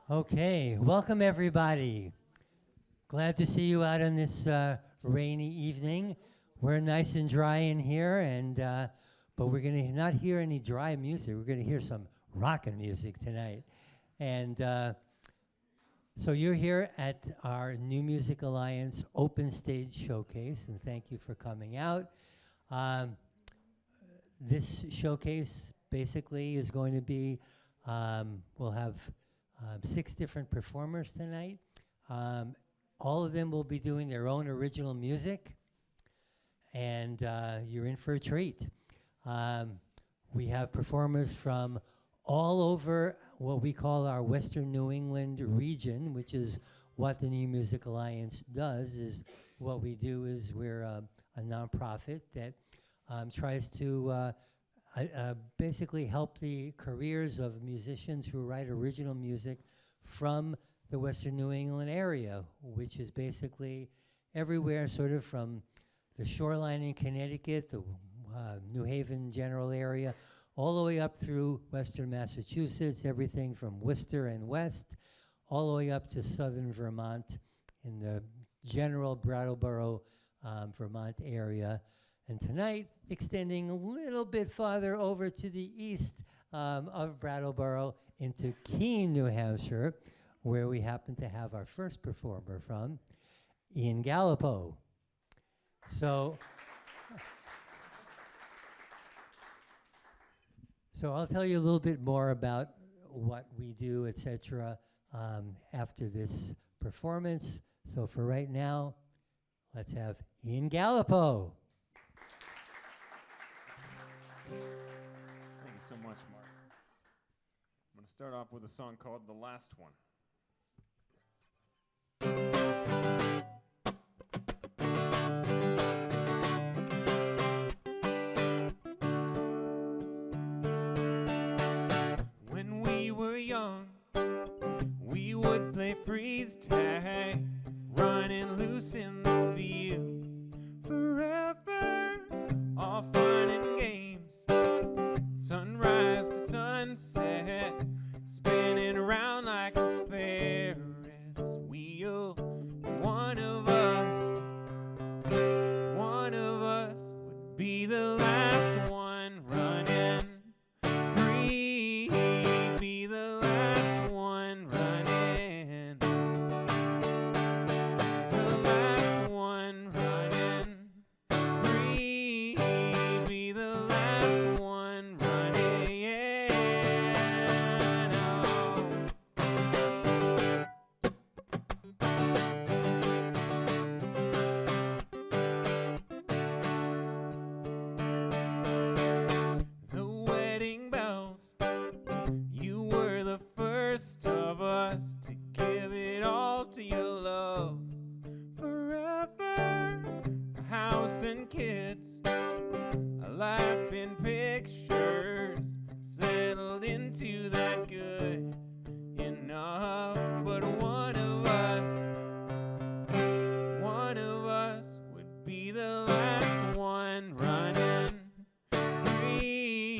Okay, welcome everybody. Glad to see you out on this rainy evening. We're nice and dry in here, and but we're gonna not hear any dry music. We're gonna hear some rockin' music tonight. And so you're here at our New Music Alliance Open Stage Showcase, and thank you for coming out. This showcase basically is going to be, we'll have 6 different performers tonight. All of them will be doing their own original music, and you're in for a treat. We have performers from all over what we call our Western New England region, which is what the New Music Alliance does. Is what we do is we're a nonprofit that tries to basically help the careers of musicians who write original music from the Western New England area, which is basically everywhere sort of from the shoreline in Connecticut, the New Haven general area, all the way up through Western Massachusetts, everything from Worcester and west, all the way up to southern Vermont in the general Brattleboro, Vermont area. And tonight, extending a little bit farther over to the east of Brattleboro into Keene, New Hampshire, where we happen to have our first performer from, in Galipeau. So I'll tell you a little bit more about what we do, etc., after this performance. So for right now, let's have Ian Galipeau. Thank you so much, Mark. I'm going to start off with a song called The Last One. When we were young, we would play freeze tag, running loose in the field forever, all fun and games, sunrise to sunset, spinning around like a Ferris wheel. One of us would be the last one running free, be the last one running, the last one running free, be the last one running, yeah, no. The wedding bells, you were the first of us to give it all to your love forever. A house and kids, a life in pictures, settled into that good enough. But one of us would be the last one running free,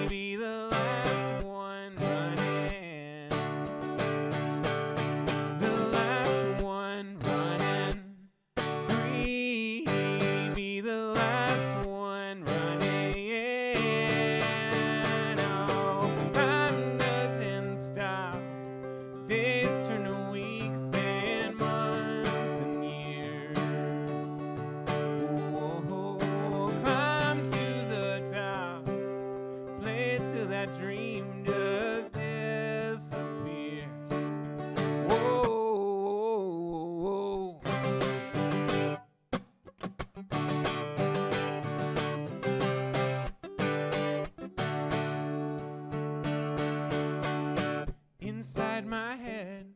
be the last one running, the last one running free, be the last one running, yeah, no. Time doesn't stop, days turn to weeks and months and years. Whoa, climb to the top, play till that dream just disappears. Whoa. Inside my head,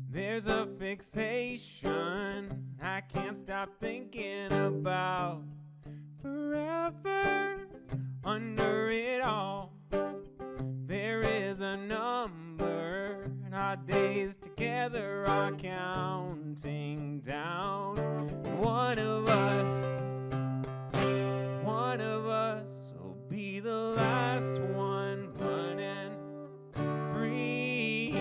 there's a fixation I can't stop thinking about forever. Under it all, there is a number, and our days together are counting down. One of us will be the last one running free,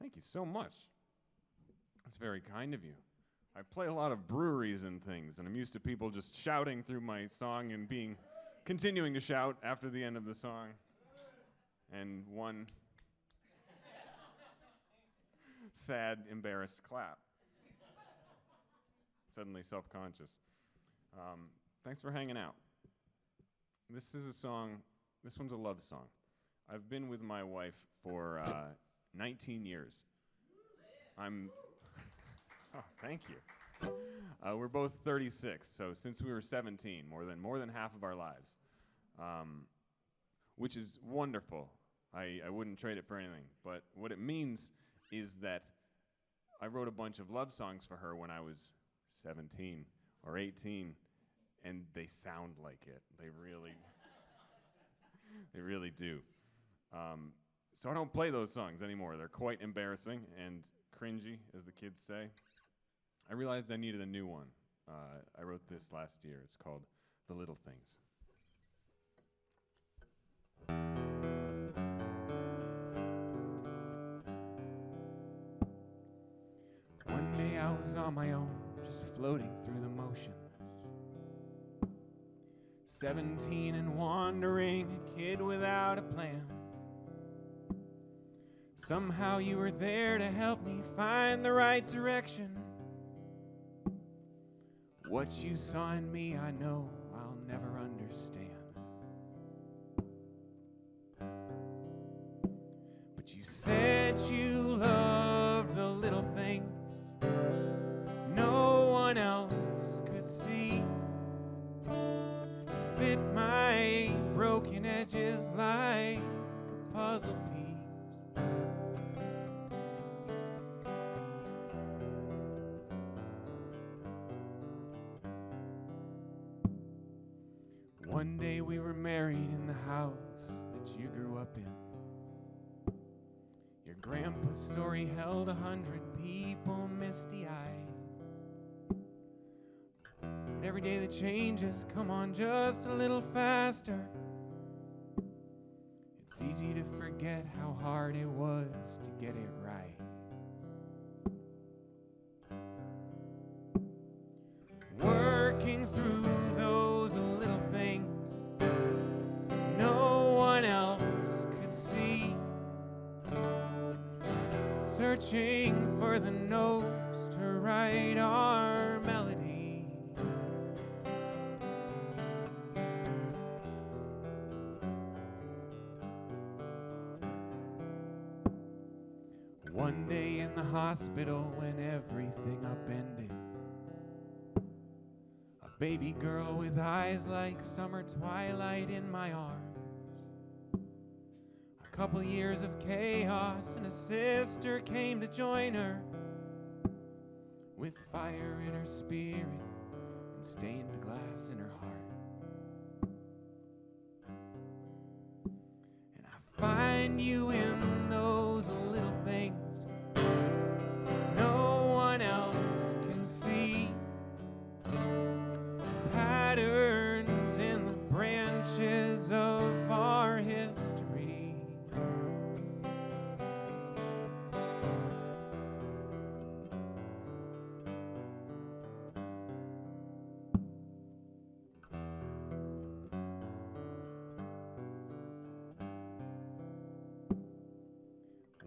Thank you so much. That's very kind of you. I play a lot of breweries and things, and I'm used to people just shouting through my song and continuing to shout after the end of the song. And one sad, embarrassed clap. Suddenly self-conscious. Thanks for hanging out. This is a song, this one's a love song. I've been with my wife for 19 years. Oh, thank you. We're both 36, so since we were 17, more than half of our lives, which is wonderful. I wouldn't trade it for anything. But what it means is that I wrote a bunch of love songs for her when I was 17 or 18, and they sound like it. They really do. So I don't play those songs anymore. They're quite embarrassing and cringy, as the kids say. I realized I needed a new one. I wrote this last year. It's called The Little Things. One day I was on my own, just floating through the motions. 17 and wandering, a kid without a plan. Somehow you were there to help me find the right direction. What you saw in me, I know I'll never understand. But you said you loved the little things no one else could see. Fit my broken edges like a puzzle piece. One day we were married in the house that you grew up in. Your grandpa's story held 100 people misty-eyed. But every day the changes come on just a little faster. It's easy to forget how hard it was to get it right. Working through those little things no one else could see. Searching for the notes to write our melody. One day in the hospital when everything upended, a baby girl with eyes like summer twilight in my arms. A couple years of chaos and a sister came to join her, with fire in her spirit and stained glass in her heart. And I find you in those little things no one else can see. Patterns in the branches of our history.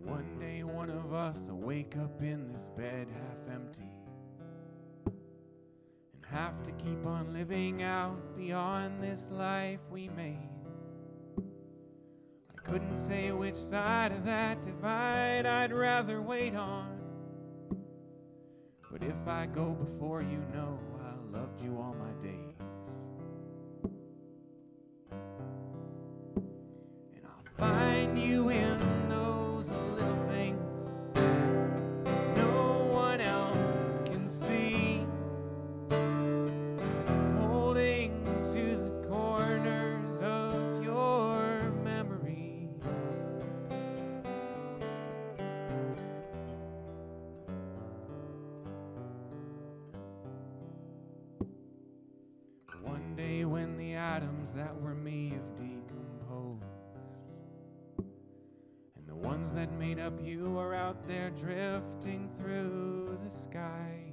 One day one of us will wake up in this bed half empty, have to keep on living out beyond this life we made. I couldn't say which side of that divide I'd rather wait on. But if I go before you know I loved you all my days. And I'll find you in those little things no one else can see. To the corners of your memory. One day when the atoms that were me have decomposed, and the one ones that made up you are out there drifting through the sky.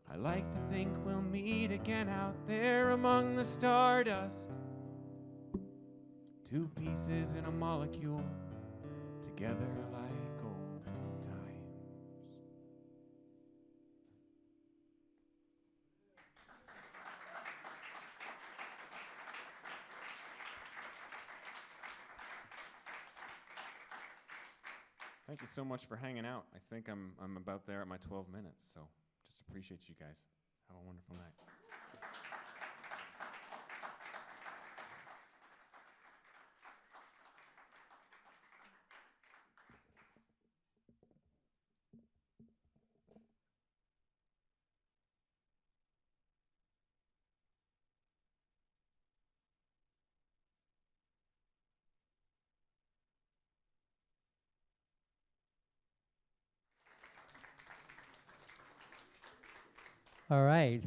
I like to think we'll meet again out there among the stardust. Two pieces in a molecule, together like old times. Thank you so much for hanging out. I think I'm about there at my 12 minutes, so just appreciate you guys. Have a wonderful night. All right.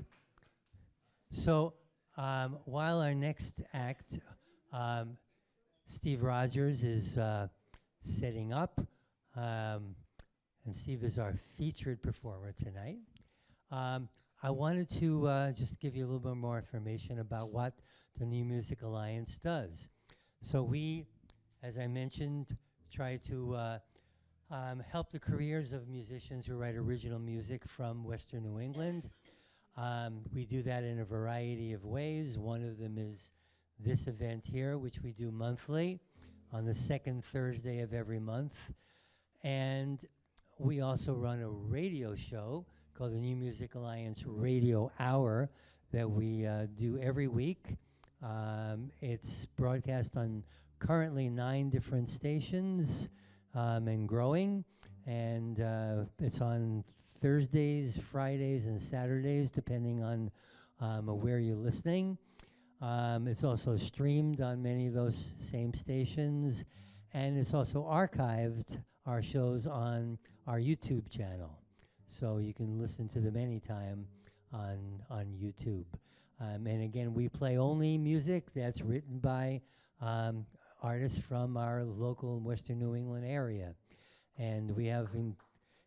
So while our next act, Steve Rodgers is setting up, and Steve is our featured performer tonight. I wanted to just give you a little bit more information about what the New Music Alliance does. So we, as I mentioned, try to help the careers of musicians who write original music from Western New England. We do that in a variety of ways. One of them is this event here, which we do monthly on the second Thursday of every month. And we also run a radio show called the New Music Alliance Radio Hour that we do every week. It's broadcast on currently 9 different stations and growing. And it's on Thursdays, Fridays, and Saturdays, depending on where you're listening. It's also streamed on many of those same stations. And it's also archived, our shows, on our YouTube channel. So you can listen to them anytime on YouTube. And again, we play only music that's written by artists from our local Western New England area. And we have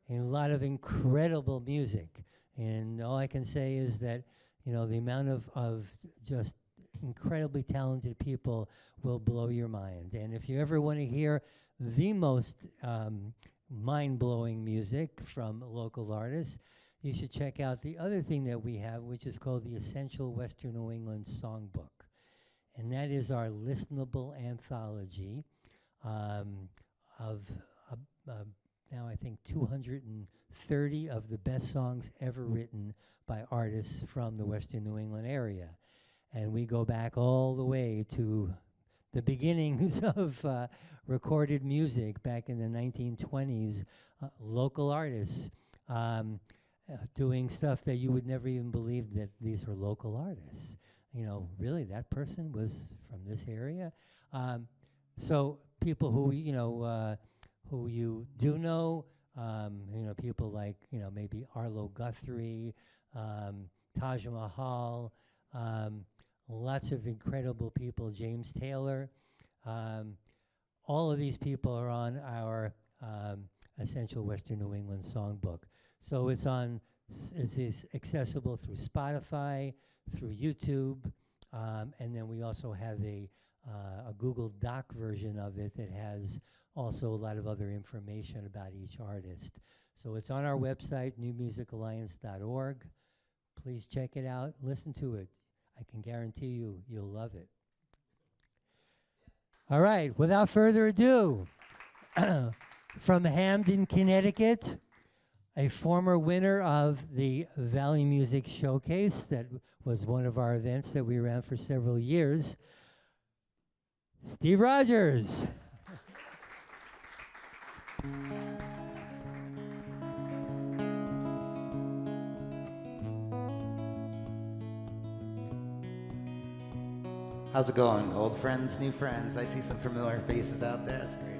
a lot of incredible music. And all I can say is that, you know, the amount of just incredibly talented people will blow your mind. And if you ever want to hear the most mind-blowing music from local artists, you should check out the other thing that we have, which is called the Essential Western New England Songbook. And that is our listenable anthology of now I think 230 of the best songs ever written by artists from the Western New England area. And we go back all the way to the beginnings of recorded music back in the 1920s, local artists doing stuff that you would never even believe that these were local artists. You know, really, that person was from this area. So people who, you know, who you do know, you know, people like, you know, maybe Arlo Guthrie, Taj Mahal, lots of incredible people, James Taylor. All of these people are on our Essential Western New England Songbook. So it's it's accessible through Spotify, through YouTube, and then we also have a Google Doc version of it that has also a lot of other information about each artist. So it's on our website, newmusicalliance.org. Please check it out, listen to it. I can guarantee you, you'll love it. All right, without further ado, from Hamden, Connecticut, a former winner of the Valley Music Showcase, that was one of our events that we ran for several years, Steve Rodgers. How's it going? Old friends, new friends. I see some familiar faces out there. That's great.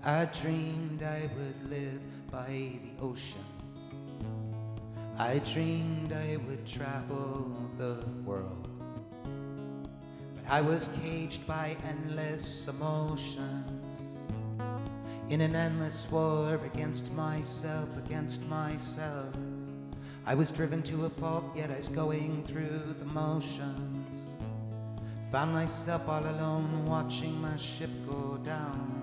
I dreamed I would live by the ocean. I dreamed I would travel the world. But I was caged by endless emotions, in an endless war against myself, I was driven to a fault, yet I was going through the motions. Found myself all alone, watching my ship go down.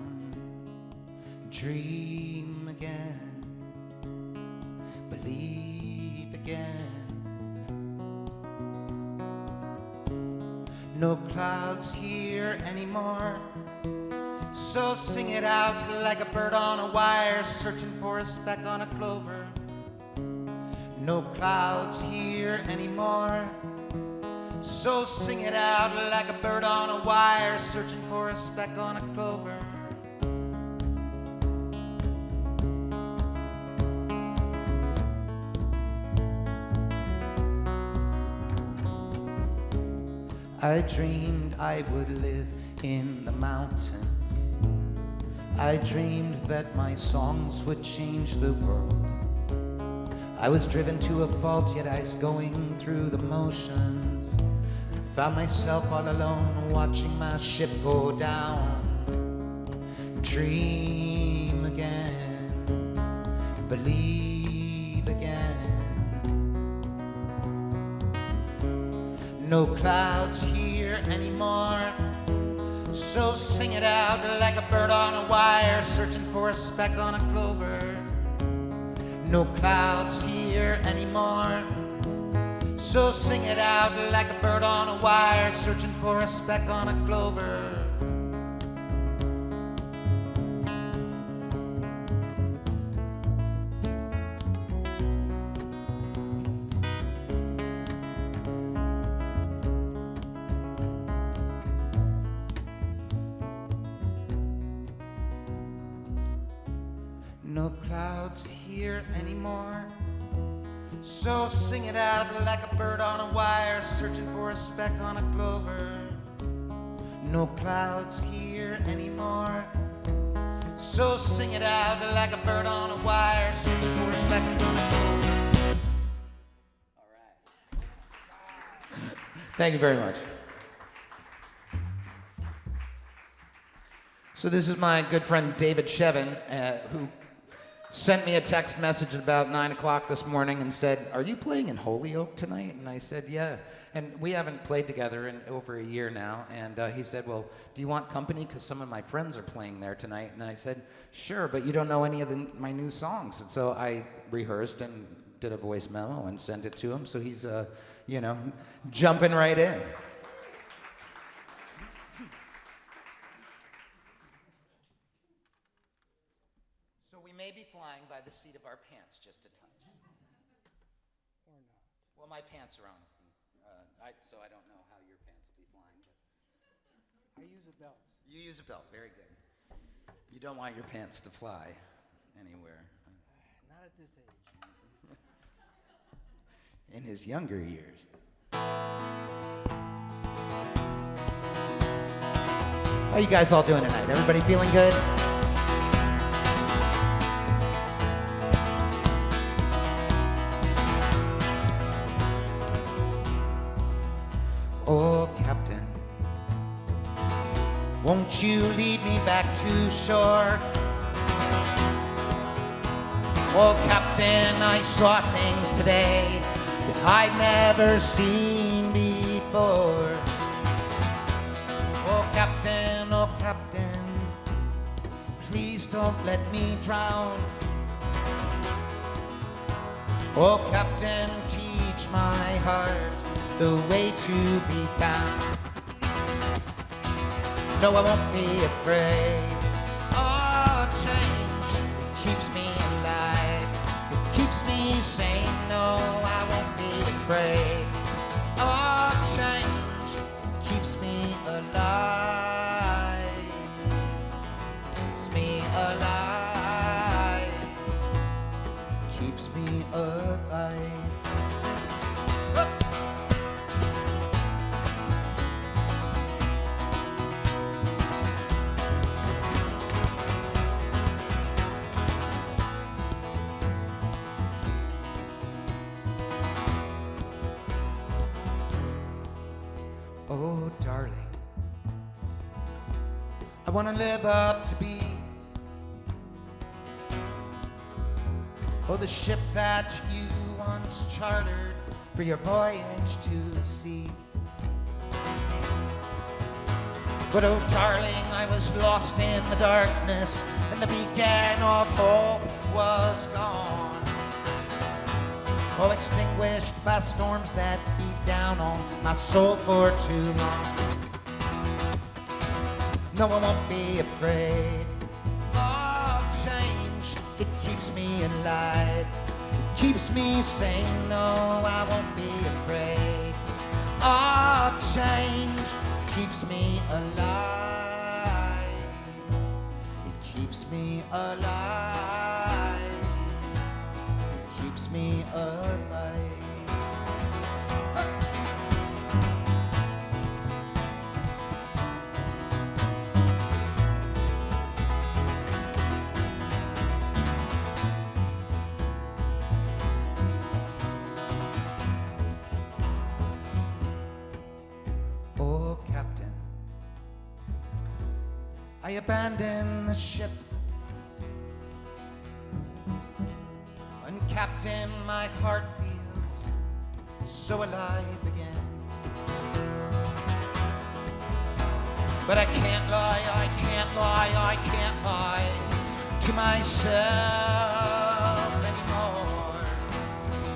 Dream again, believe again. No clouds here anymore, so sing it out like a bird on a wire, searching for a speck on a clover. No clouds here anymore, so sing it out like a bird on a wire, searching for a speck on a clover. I dreamed I would live in the mountains. I dreamed that my songs would change the world. I was driven to a fault, yet I was going through the motions. Found myself all alone, watching my ship go down. Dream again, believe again. No clouds here anymore, so sing it out like a bird on a wire, searching for a speck on a clover. No clouds here anymore, so sing it out like a bird on a wire, searching for a speck on a clover. No clouds here anymore, so sing it out like a bird on a wire, searching for a speck on a clover. No clouds here anymore, so sing it out like a bird on a wire, searching for a speck on a clover. All right. Thank you very much. So this is my good friend David Shevin, who sent me a text message at about 9 o'clock this morning and said, "Are you playing in Holyoke tonight?" And I said, "Yeah." And we haven't played together in over a year now. And he said, "Well, do you want company? Because some of my friends are playing there tonight." And I said, "Sure, but you don't know any of my new songs." And so I rehearsed and did a voice memo and sent it to him. So he's, jumping right in. May be flying by the seat of our pants just a touch. Or not. Well, my pants are on, so I don't know how your pants will be flying. But I use a belt. You use a belt, very good. You don't want your pants to fly anywhere. Not at this age. In his younger years. How you guys all doing tonight? Everybody feeling good? Oh, Captain, won't you lead me back to shore? Oh, Captain, I saw things today that I'd never seen before. Oh, Captain, please don't let me drown. Oh, Captain, teach my heart the way to be found. No, I won't be afraid. Oh, change keeps me alive. It keeps me sane. No, I won't be afraid. Oh, change keeps me alive. Keeps me alive. Keeps me alive. Oh, darling, I want to live up to be, oh, the ship that you once chartered for your voyage to sea. But oh, darling, I was lost in the darkness, and the beacon of hope was gone. Oh, extinguished by storms that beat down on my soul for too long. No, I won't be afraid of change. It keeps me alive, it keeps me sane. No, I won't be afraid of change. Keeps me alive. It keeps me alive. It keeps me alive. Oh, Captain, I abandoned the ship. And Captain, my heart feels so alive again. But I can't lie, I can't lie, I can't lie to myself anymore.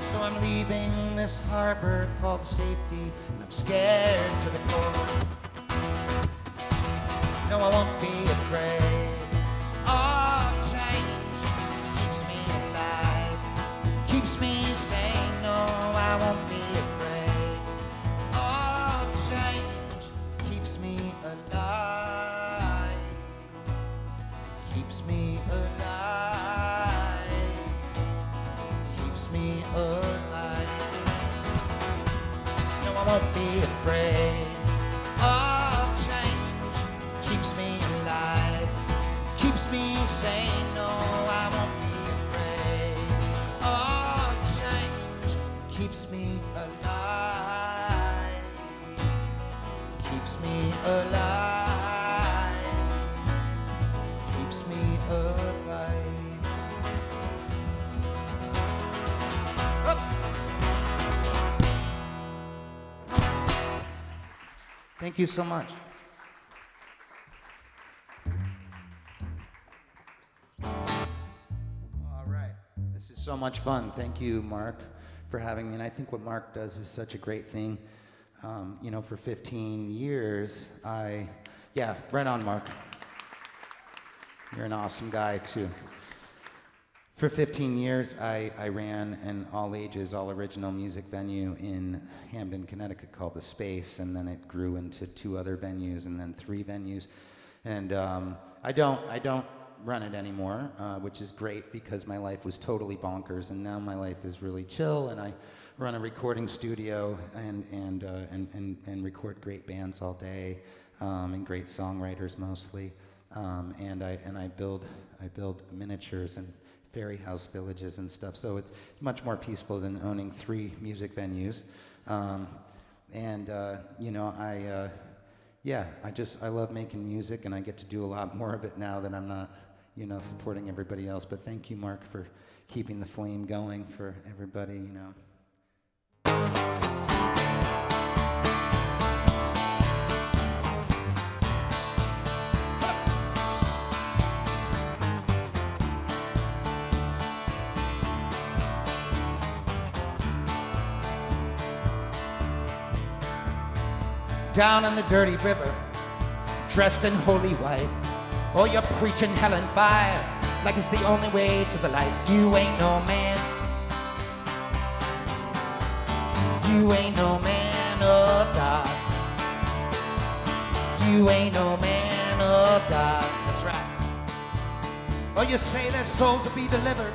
So I'm leaving this harbor called safety, and I'm scared to the core. No, I won't be afraid of change. Keeps me alive, keeps me sane. No, I won't be afraid of change. Keeps me alive, keeps me alive, keeps me alive. No, I won't be afraid of change. Keeps me alive, keeps me sane. No, I won't be afraid of change. Keeps me alive, keeps me alive, keeps me alive. Thank you so much. All right. This is so much fun. Thank you, Mark, for having me. And I think what Mark does is such a great thing. You know, for 15 years, yeah, right on, Mark. You're an awesome guy, too. For 15 years, I ran an all-ages, all-original music venue in Hamden, Connecticut called The Space, and then it grew into 2 other venues and then 3 venues. And I don't run it anymore, which is great because my life was totally bonkers, and now my life is really chill, and I run a recording studio and record great bands all day, and great songwriters mostly, and I build miniatures and fairy house villages and stuff. So it's much more peaceful than owning 3 music venues, you know, I love making music, and I get to do a lot more of it now that I'm not, you know, supporting everybody else. But thank you, Mark, for keeping the flame going for everybody, you know. Down in the dirty river, dressed in holy white. Oh, you're preaching hell and fire like it's the only way to the light. You ain't no man. You ain't no man of God. You ain't no man of God. That's right. Oh, you say their souls will be delivered,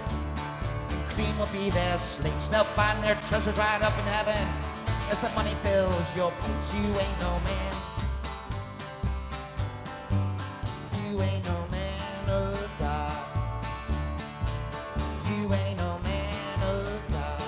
and clean will be their slates. They'll find their treasures right up in heaven as the money fills your plates. You ain't no man. You ain't no man of God. You ain't no man of God.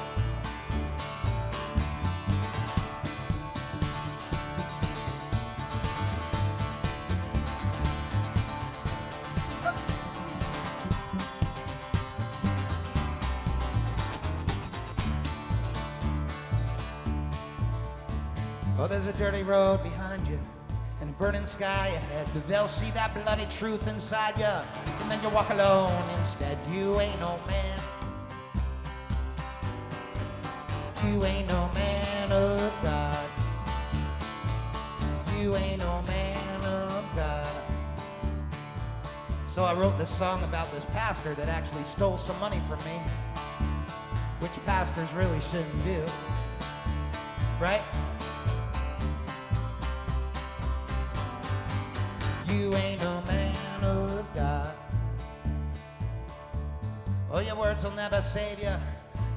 Oh, there's a dirty road behind you and a burning sky ahead, but they'll see that bloody truth inside you, and then you walk alone instead. You ain't no man. You ain't no man of God. You ain't no man of God. So I wrote this song about this pastor that actually stole some money from me, which pastors really shouldn't do, right? You ain't no man of God. Oh, your words will never save you,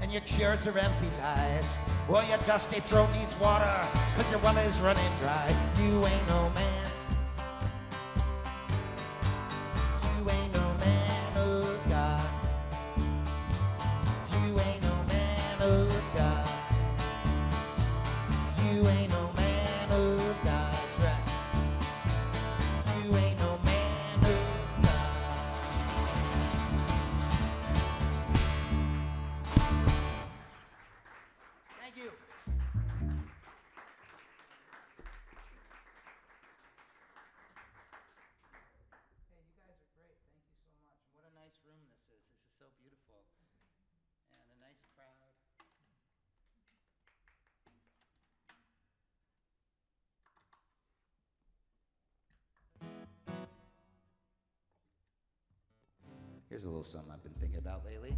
and your cures are empty lies. Well, your dusty throat needs water, 'cause your well is running dry. You ain't no man. You ain't no man of God. You ain't no man of God. You ain't no man of God. That's right. You ain't no man of God. Thank you. Hey, you guys are great. Thank you so much. What a nice room this is. This is so beautiful. And a nice crowd. Here's a little something I've been thinking about lately.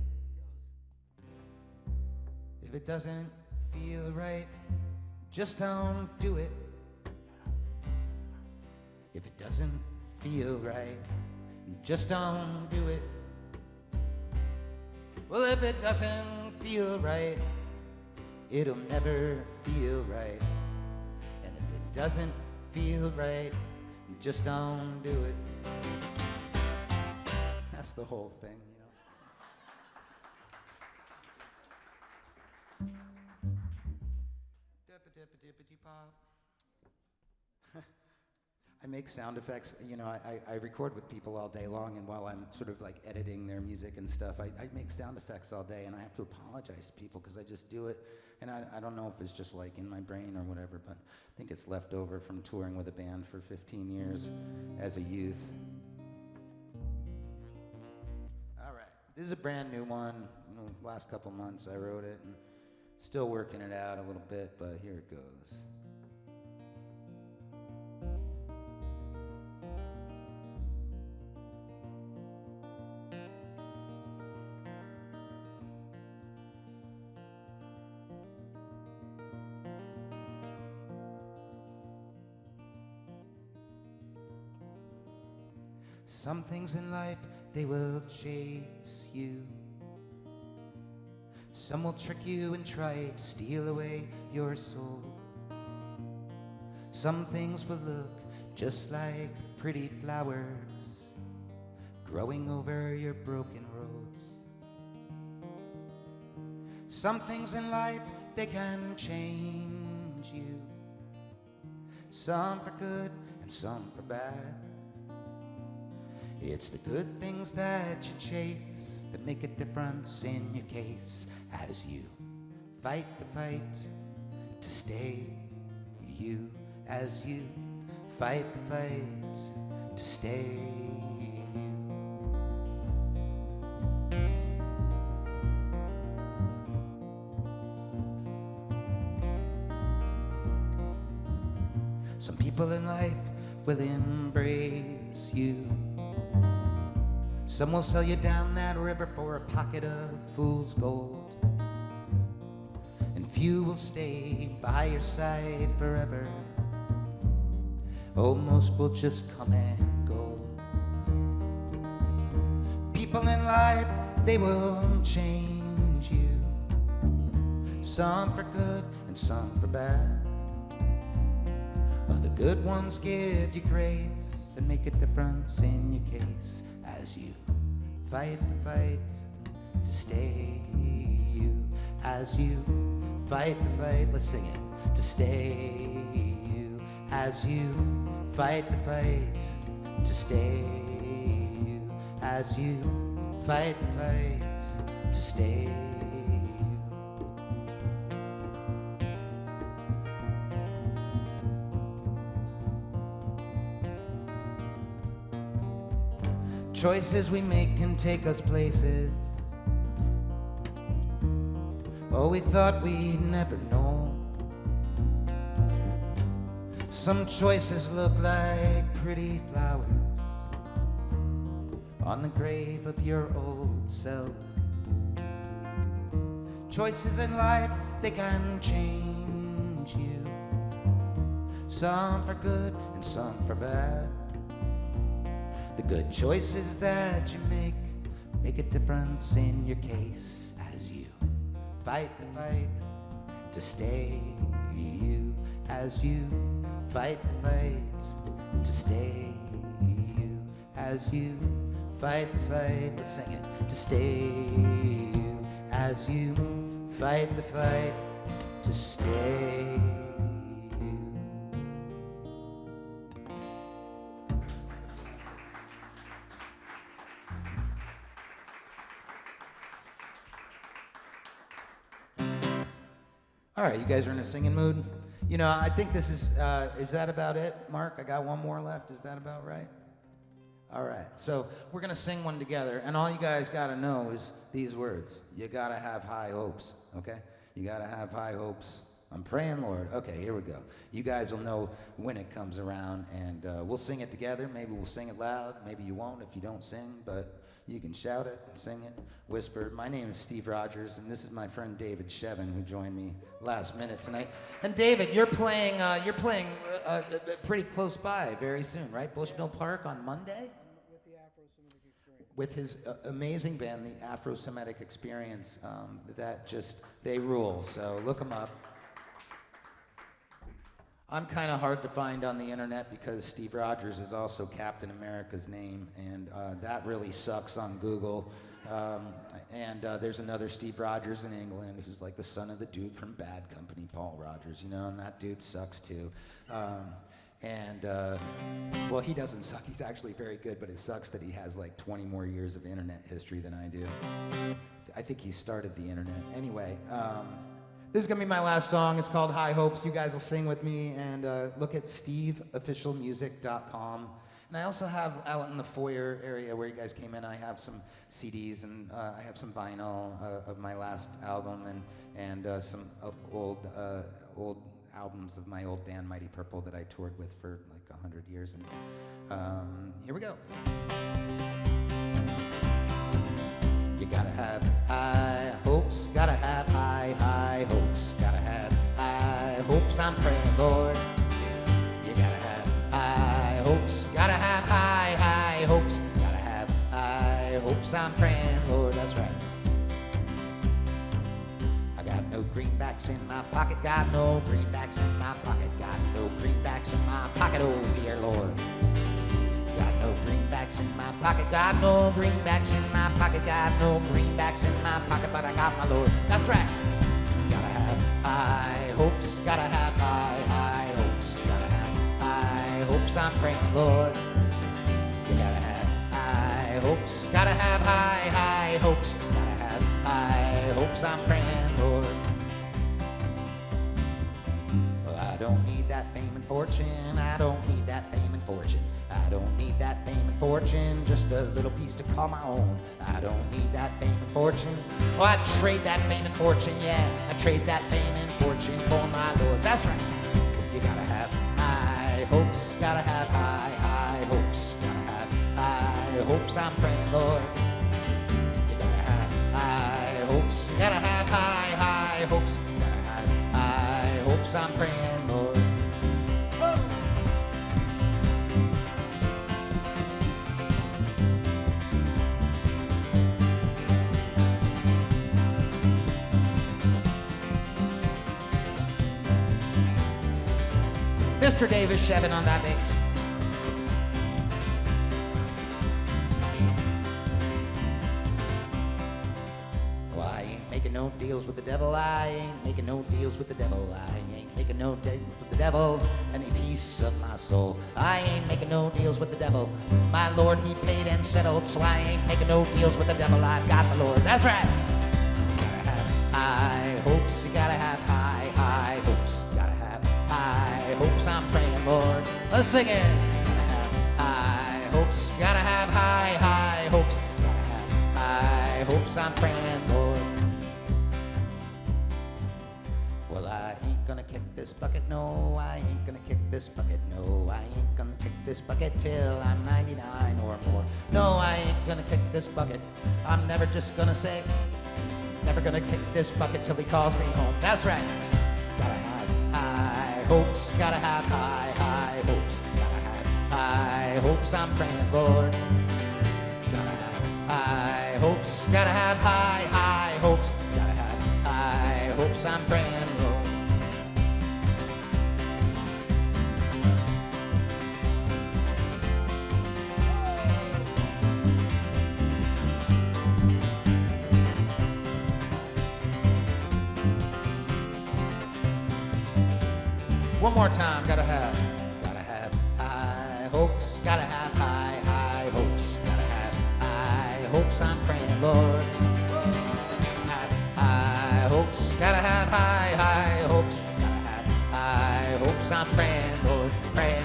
If it doesn't feel right, just don't do it. If it doesn't feel right, just don't do it. Well, if it doesn't feel right, it'll never feel right. And if it doesn't feel right, just don't do it. That's the whole thing, you know. I make sound effects, you know, I record with people all day long, and while I'm sort of like editing their music and stuff, I make sound effects all day, and I have to apologize to people because I just do it, and I don't know if it's just like in my brain or whatever, but I think it's left over from touring with a band for 15 years as a youth. All right, this is a brand new one. Last couple months I wrote it, and still working it out a little bit, but here it goes. Some things in life, they will chase you. Some will trick you and try to steal away your soul. Some things will look just like pretty flowers growing over your broken roads. Some things in life, they can change you. Some for good and some for bad. It's the good things that you chase that make a difference in your case as you fight the fight to stay you, as you fight the fight to stay you. Some people in life will embrace you. Some will sell you down that river for a pocket of fool's gold. And few will stay by your side forever. Oh, most will just come and go. People in life, they will change you. Some for good and some for bad. Oh, the good ones give you grace and make a difference in your case as you fight the fight to stay you, as you fight the fight, let's sing it, to stay you, as you fight the fight to stay you, as you fight the fight to stay you. Choices we make can take us places. Oh, we thought we'd never know. Some choices look like pretty flowers on the grave of your old self. Choices in life, they can change you. Some for good and some for bad. The good choices that you make a difference in your case as you fight the fight to stay you, as you fight the fight to stay you, as you fight the fight, let's sing it, to stay you, as you fight the fight to stay you. All right, you guys are in a singing mood? You know, I think this is that about it, Mark? I got one more left, is that about right? All right, so we're gonna sing one together, and all you guys gotta know is these words. You gotta have high hopes, okay? You gotta have high hopes. I'm praying, Lord. Okay, here we go. You guys will know when it comes around, and we'll sing it together. Maybe we'll sing it loud, maybe you won't if you don't sing, but you can shout it, sing it, whisper. My name is Steve Rodgers, and this is my friend David Shevin, who joined me last minute tonight. And David, you're playing pretty close by very soon, right? Bushnell Park on Monday? With the Afro-Semitic Experience. With his amazing band, the Afro-Semitic Experience, they rule, so look them up. I'm kind of hard to find on the internet because Steve Rodgers is also Captain America's name, and that really sucks on Google. There's another Steve Rodgers in England who's like the son of the dude from Bad Company, Paul Rodgers, you know, and that dude sucks too. Well, he doesn't suck, he's actually very good, but it sucks that he has like 20 more years of internet history than I do. I think he started the internet. Anyway, this is gonna be my last song. It's called High Hopes. You guys will sing with me, and look at steveofficialmusic.com. And I also have out in the foyer area where you guys came in, I have some CDs and I have some vinyl of my last album and some old albums of my old band Mighty Purple that I toured with for like 100 years. And here we go. You gotta have high hopes, gotta have high hopes, gotta have high hopes, I'm praying, Lord. You gotta have high hopes, gotta have high hopes, gotta have high hopes, I'm praying, Lord, that's right. I got no greenbacks in my pocket, got no greenbacks in my pocket, got no greenbacks in my pocket, oh dear Lord. Got no greenbacks in my pocket, got no greenbacks in my pocket, got no greenbacks in my pocket, but I got my Lord. That's right. Gotta have high hopes, gotta have high hopes, gotta have high hopes, I'm praying, Lord. You gotta have high hopes, gotta have high hopes, gotta have high hopes, I'm praying, Lord. Well, I don't need that fame and fortune, I don't need that fame and fortune. I don't need that fame and fortune, just a little piece to call my own. I don't need that fame and fortune. Oh, I'd trade that fame and fortune, yeah. I'd trade that fame and fortune for my Lord. That's right. You gotta have high hopes, gotta have high hopes, gotta have high hopes, I'm praying, Lord. You gotta have high hopes, gotta have high hopes, gotta have high hopes, I'm praying, Lord. Mr. Davis Shevin on that bass. Well, I ain't making no deals with the devil. I ain't making no deals with the devil. I ain't making no deals with the devil. Any piece of my soul. I ain't making no deals with the devil. My Lord, he paid and settled, so I ain't making no deals with the devil. I've got my Lord. That's right. You gotta have high hopes. You gotta have high hopes. Gotta have high hopes, I'm praying, Lord. Let's sing it. Gotta have high hopes. Gotta have high hopes. Gotta have high hopes. I'm praying, Lord. Well, I ain't gonna kick this bucket, no, I ain't gonna kick this bucket, no, I ain't gonna kick this bucket till I'm 99 or more. No, I ain't gonna kick this bucket. I'm never just gonna say, never gonna kick this bucket till he calls me home. That's right. Gotta have high hopes, gotta have high hopes, gotta have high hopes. I'm praying, Lord. Gotta have high hopes, gotta have high hopes, gotta have high hopes. I'm praying, Lord. One more time, gotta have high hopes, gotta have high hopes, gotta have high hopes. I'm praying, Lord. Have high hopes, gotta have high hopes, gotta have high hopes. I'm praying, Lord, praying.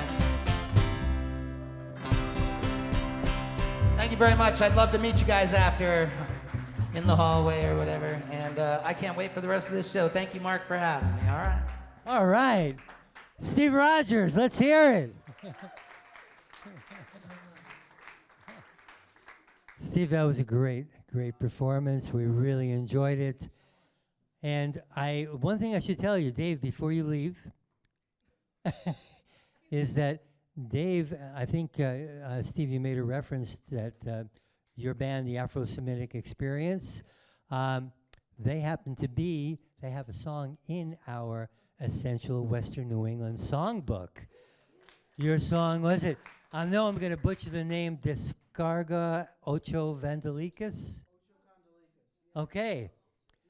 Thank you very much. I'd love to meet you guys after in the hallway or whatever, and I can't wait for the rest of this show. Thank you, Mark, for having me. All right. All right. Steve Rodgers, let's hear it. Steve, that was a great performance. We really enjoyed it. And one thing I should tell you, Dave, before you leave, is that Dave, I think, Steve, you made a reference that your band, the Afro-Semitic Experience, they have a song in our Essential Western New England Songbook. Your song, was it? I know I'm going to butcher the name, Descarga Ocho Vandalicus? Okay.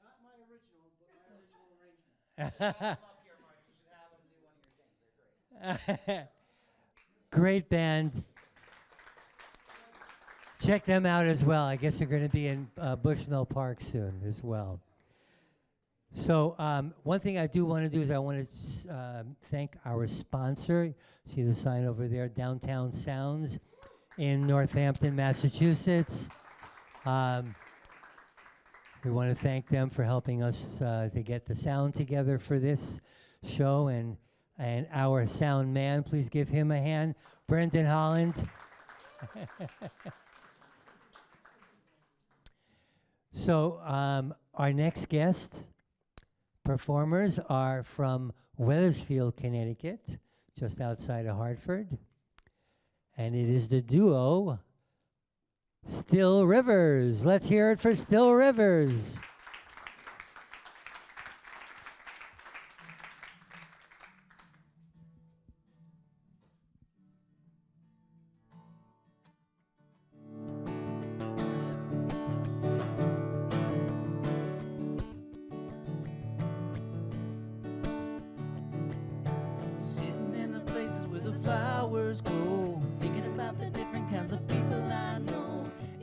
Not my original, but my original arrangement. Great band. Check them out as well. I guess they're going to be in Bushnell Park soon as well. So one thing I do want to do is I want to thank our sponsor. See the sign over there, Downtown Sounds in Northampton, Massachusetts. We want to thank them for helping us to get the sound together for this show. And our sound man, please give him a hand, Brendan Holland. So our next guest performers are from Wethersfield, Connecticut, just outside of Hartford. And it is the duo Still Rivers. Let's hear it for Still Rivers.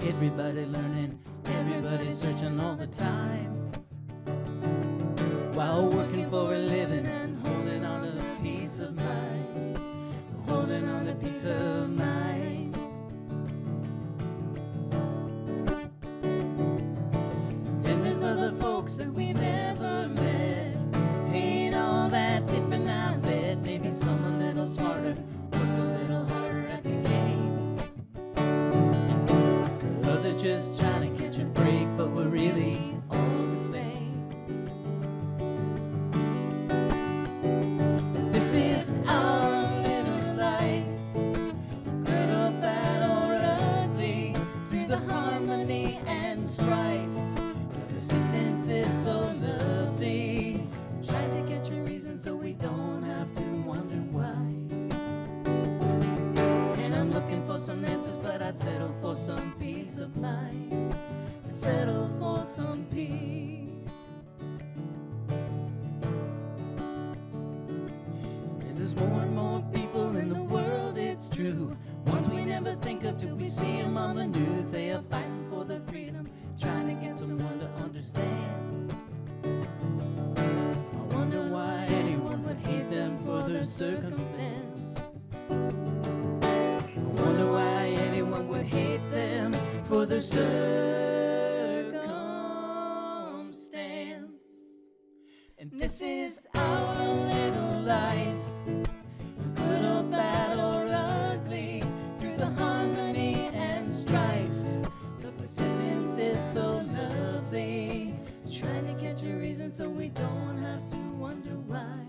Everybody learning, everybody searching all the time, while working for a living and holding on to peace of mind, holding on to peace of mind. Then there's other folks that we never met, ain't all that different, I bet. Maybe some a little smarter, work a little harder at the game. Others just trying to catch a break, but we're really all the same. This is our little life, good or bad or ugly, through the harmony and strife. The resistance is so lovely, trying to catch a reason so we don't have to wonder why. And I'm looking for some answers, but I'd settle for some peace of mind. I'd settle for some peace. And there's more and more people in the world, it's true. Ones we never think of till we see them on the news. They are fighting for their freedom, trying to get someone to understand. I wonder why anyone would hate them for their circumstance. I wonder why anyone other circumstance. And this is our little life, good or bad or ugly, through the harmony and strife. The persistence is so lovely, trying to catch a reason so we don't have to wonder why.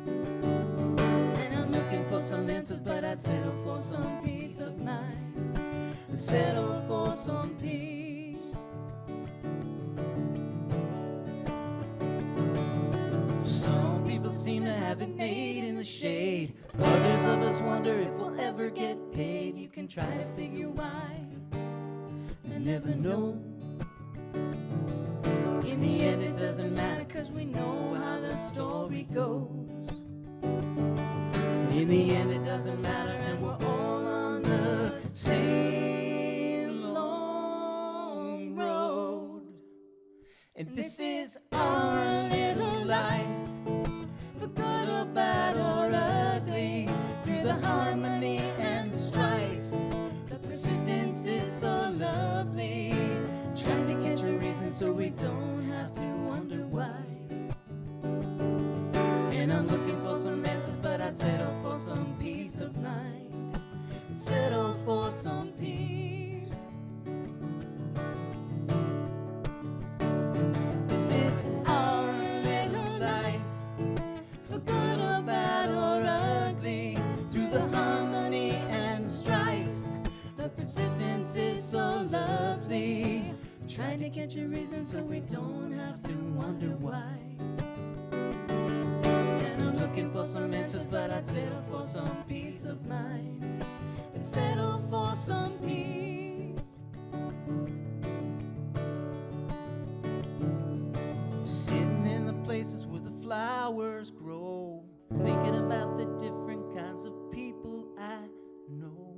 And I'm looking for some answers, but I'd settle for some peace of mind. Settle for some peace. Some people seem to have it made in the shade. Others of us wonder if we'll ever get paid. You can try to figure why, I never know. In the end it doesn't matter, 'cause we know how the story goes. In the end it doesn't matter, and we're all on the same long road. And this is our little life, for good or bad or ugly, through the harmony and strife. The persistence is so lovely, trying to catch a reason so we don't have to wonder why. And I'm looking for some answers, but I'd settle for some peace of mind. I'd settle for some peace. This is our little life, for good or bad or ugly, through the harmony and strife. The persistence is so lovely, trying to catch a reason so we don't have to wonder why. And I'm looking for some answers, but I'd settle for some peace of mind. And settle for some peace. Sitting in the places where the flowers grow, thinking about the different kinds of people I know.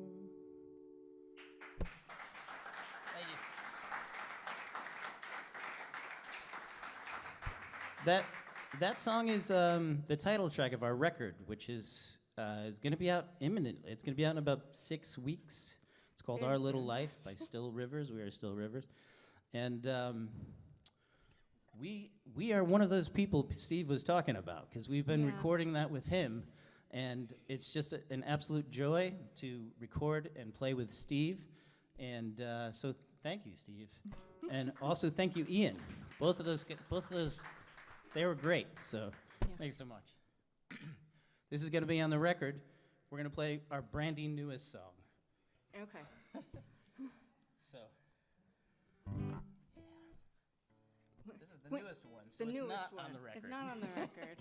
Thank you. That song is the title track of our record, which is going to be out imminently. It's going to be out in about 6 weeks. It's called Our Little Life by Still Rivers. We are Still Rivers. And we are one of those people Steve was talking about, because we've been recording that with him. And it's just an absolute joy to record and play with Steve. And so thank you, Steve. And also thank you, Ian. Both of those, they were great. So thanks so much. This is going to be on the record. We're going to play our brandy newest song. Okay. So this is the newest one, so The it's newest not one. on the record. It's not on the record.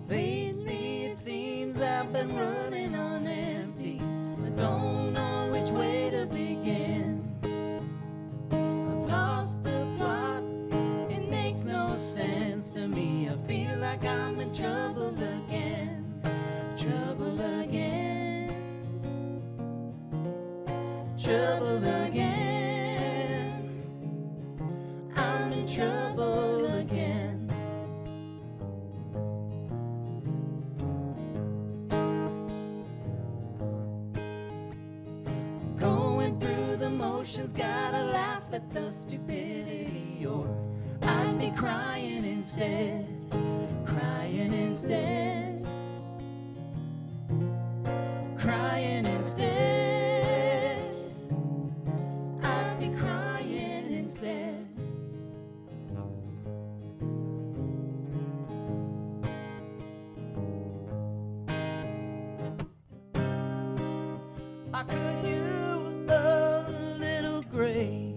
Lately it seems I've been running on empty. I don't know which way to begin. I've lost the plot, it makes no sense to me. I feel like I'm in trouble again. Trouble again. Trouble again. I'm in trouble again. Going through the motions, gotta laugh at the stupidity, or I'd be crying instead, crying instead, crying instead, I'd be crying instead. I could use a little grace,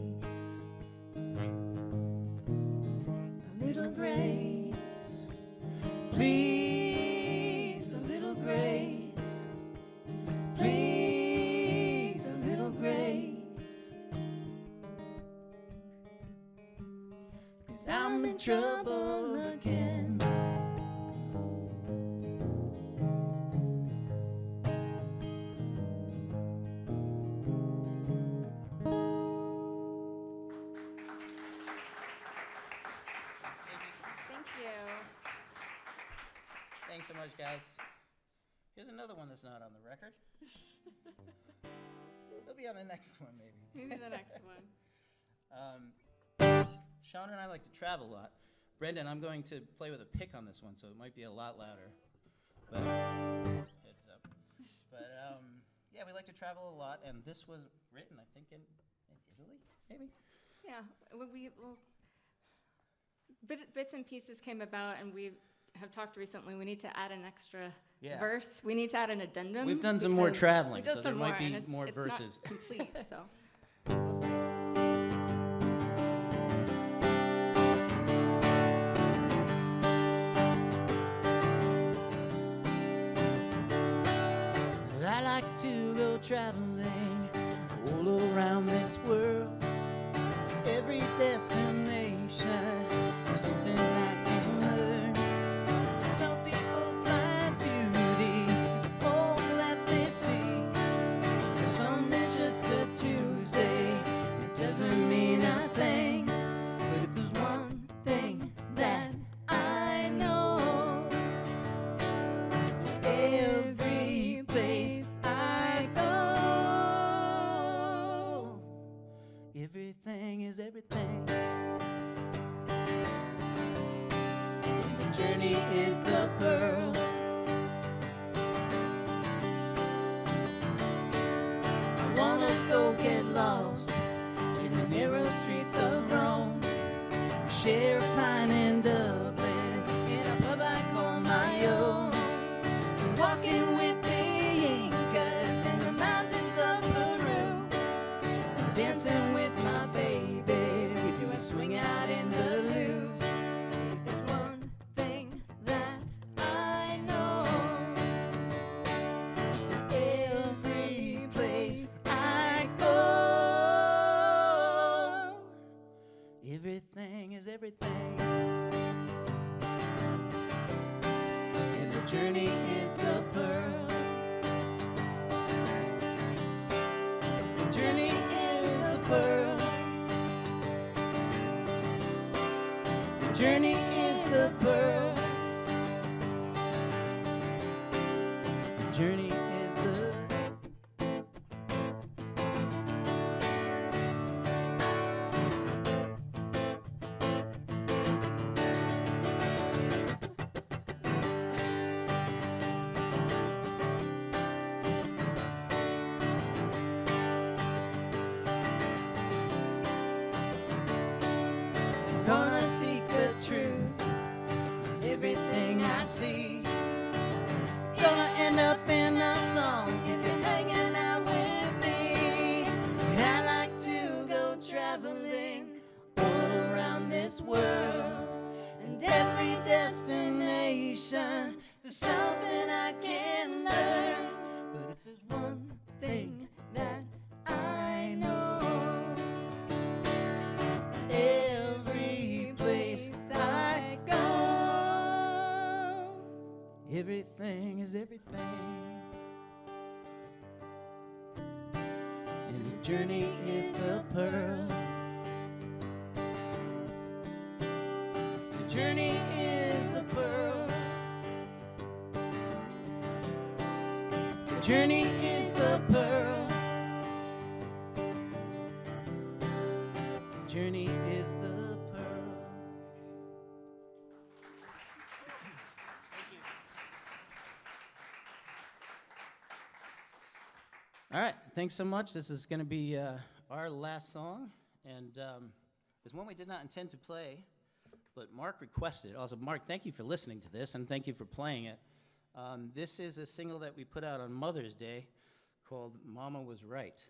a little grace, please, a little grace, please, a little grace, 'cause I'm in trouble again. Thanks so much, guys. Here's another one that's not on the record. It'll be on the next one, maybe. Maybe the next one. Sean and I like to travel a lot. Brendan, I'm going to play with a pick on this one, so it might be a lot louder. But heads up. But yeah, we like to travel a lot, and this was written, I think, in Italy, maybe? Yeah, bits and pieces came about, and we have talked recently. We need to add an extra verse. We need to add an addendum. We've done some more traveling, we did so there some might be and it's, more it's verses. Not complete, so we'll see. I like to go traveling all around this world. Every destination is something I can learn. Some people find beauty in all that they see. For some it's just a Tuesday. It doesn't mean a thing. But if there's one thing that I know, every place I go, everything is everything. The journey is the pearl. I wanna go get lost in the narrow streets of Rome. Share a pint in Dublin in a pub I call my own. Walking with the Incas in the mountains of Peru. Dancing with my baby, we do a swing out in the Louvre. There's one thing that I know. Every place I go, everything is everything. And the journey is the pearl. The journey is the pearl. The journey is the pearl. The journey is the gonna seek the truth in everything I see. Gonna end up in a song if you're hanging out with me. I like to go traveling all around this world, and every destination there's something I can learn. But if there's one thing that I know, every place I go, everything is everything. And the journey is the pearl. The journey is the pearl. The journey is the pearl. The journey is the pearl. All right, thanks so much. This is going to be our last song, and it's one we did not intend to play, but Mark requested it. Also, Mark, thank you for listening to this, and thank you for playing it. This is a single that we put out on Mother's Day called Mama Was Right.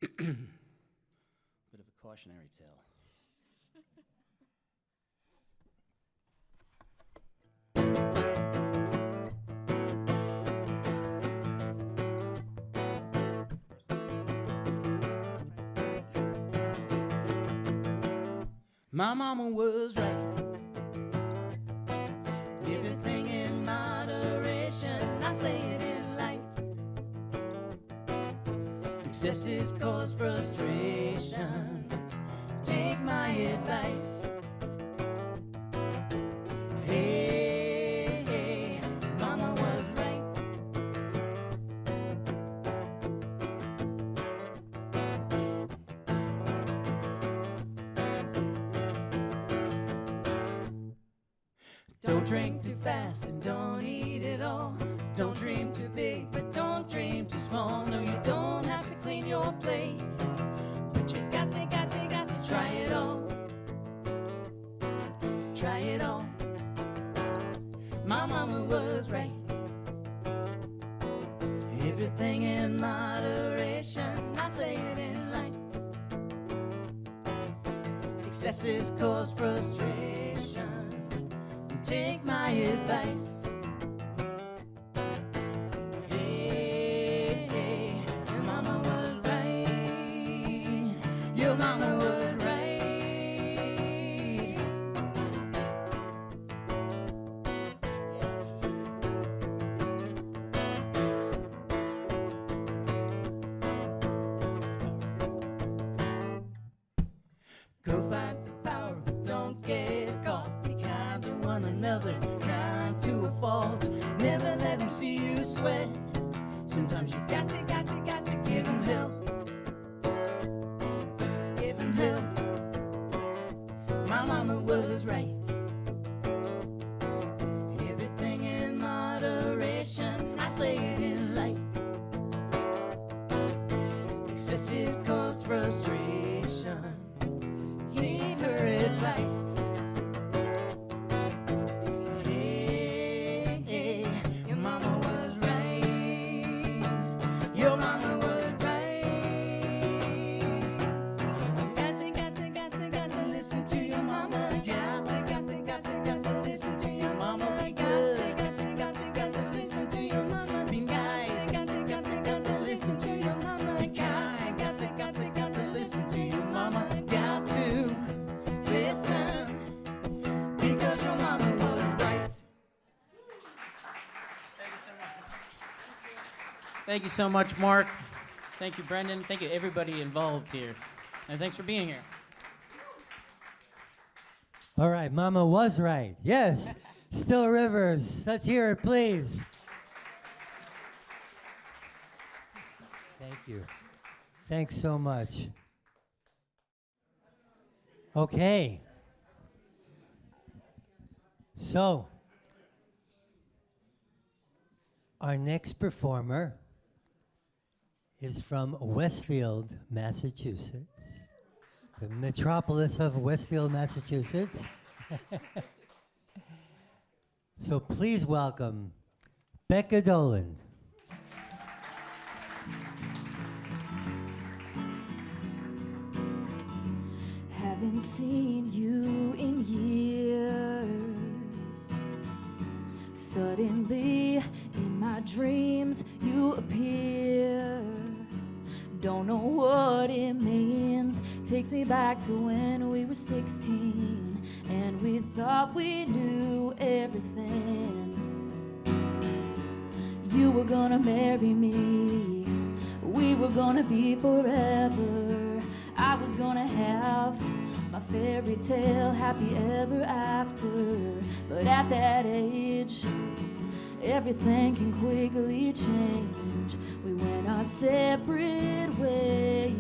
Bit of a cautionary tale. My mama was right. Everything in moderation, I say it in light. Excesses cause frustration. Take my advice. Hey, hey. Don't drink too fast and don't eat it all. Don't dream too big, but don't dream too small. No, you don't have to clean your plate, but you got to try it all. Try it all. My mama was right. Everything in moderation, I say it in light. Excesses cause frustration. Take my advice. Hey, hey, your mama was right. Your mama was right. Go fight the power, but don't get caught. Be kind to one another, kind to a fault. Never let them see you sweat. Sometimes you got to give them hell. Give them hell. My mama was right. Everything in moderation, I say it in light. Excesses cause frustration. Need her advice. Hey, hey, your mama was right. Your mama was right. Got to listen to your mama. Got to listen to your mama. Be good. Got to listen to your mama. Be nice. Got to listen to your mama. Be kind. Got to listen to your mama. Got to listen because your mama was right. Thank you so much, Mark. Thank you, Brendan. Thank you, everybody involved here. And thanks for being here. All right, Mama was right. Yes, Still Rivers. Let's hear it, please. Thank you. Thanks so much. Okay. So, our next performer is from Westfield, Massachusetts, the metropolis of Westfield, Massachusetts. So please welcome Bekka Dowland. Haven't seen you in years. Suddenly, in my dreams, you appear. Don't know what it means. Takes me back to when we were 16 and we thought we knew everything. You were gonna marry me. We were gonna be forever. I was gonna have my fairy tale happy ever after. But at that age, everything can quickly change. We went our separate ways.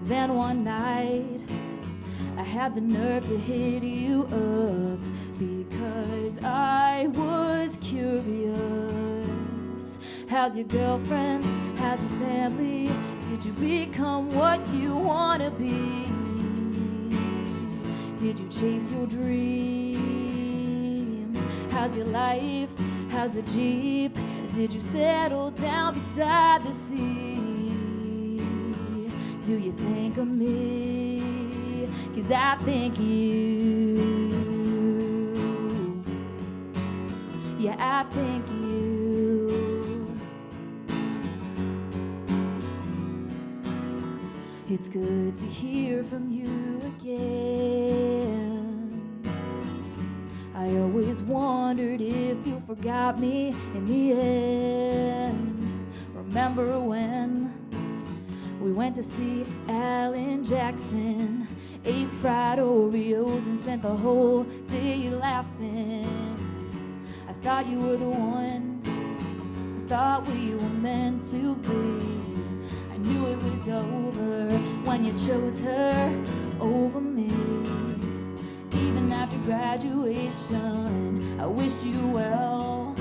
Then one night, I had the nerve to hit you up because I was curious. How's your girlfriend? How's your family? Did you become what you wanna be? Did you chase your dreams? How's your life? How's the Jeep? Did you settle down beside the sea? Do you think of me? 'Cause I think you. Yeah, I think you. It's good to hear from you again. I always wondered if you forgot me in the end. Remember when we went to see Alan Jackson, ate fried Oreos and spent the whole day laughing. I thought you were the one, I thought we were meant to be. I knew it was over when you chose her over me. Even after graduation. I wished you well.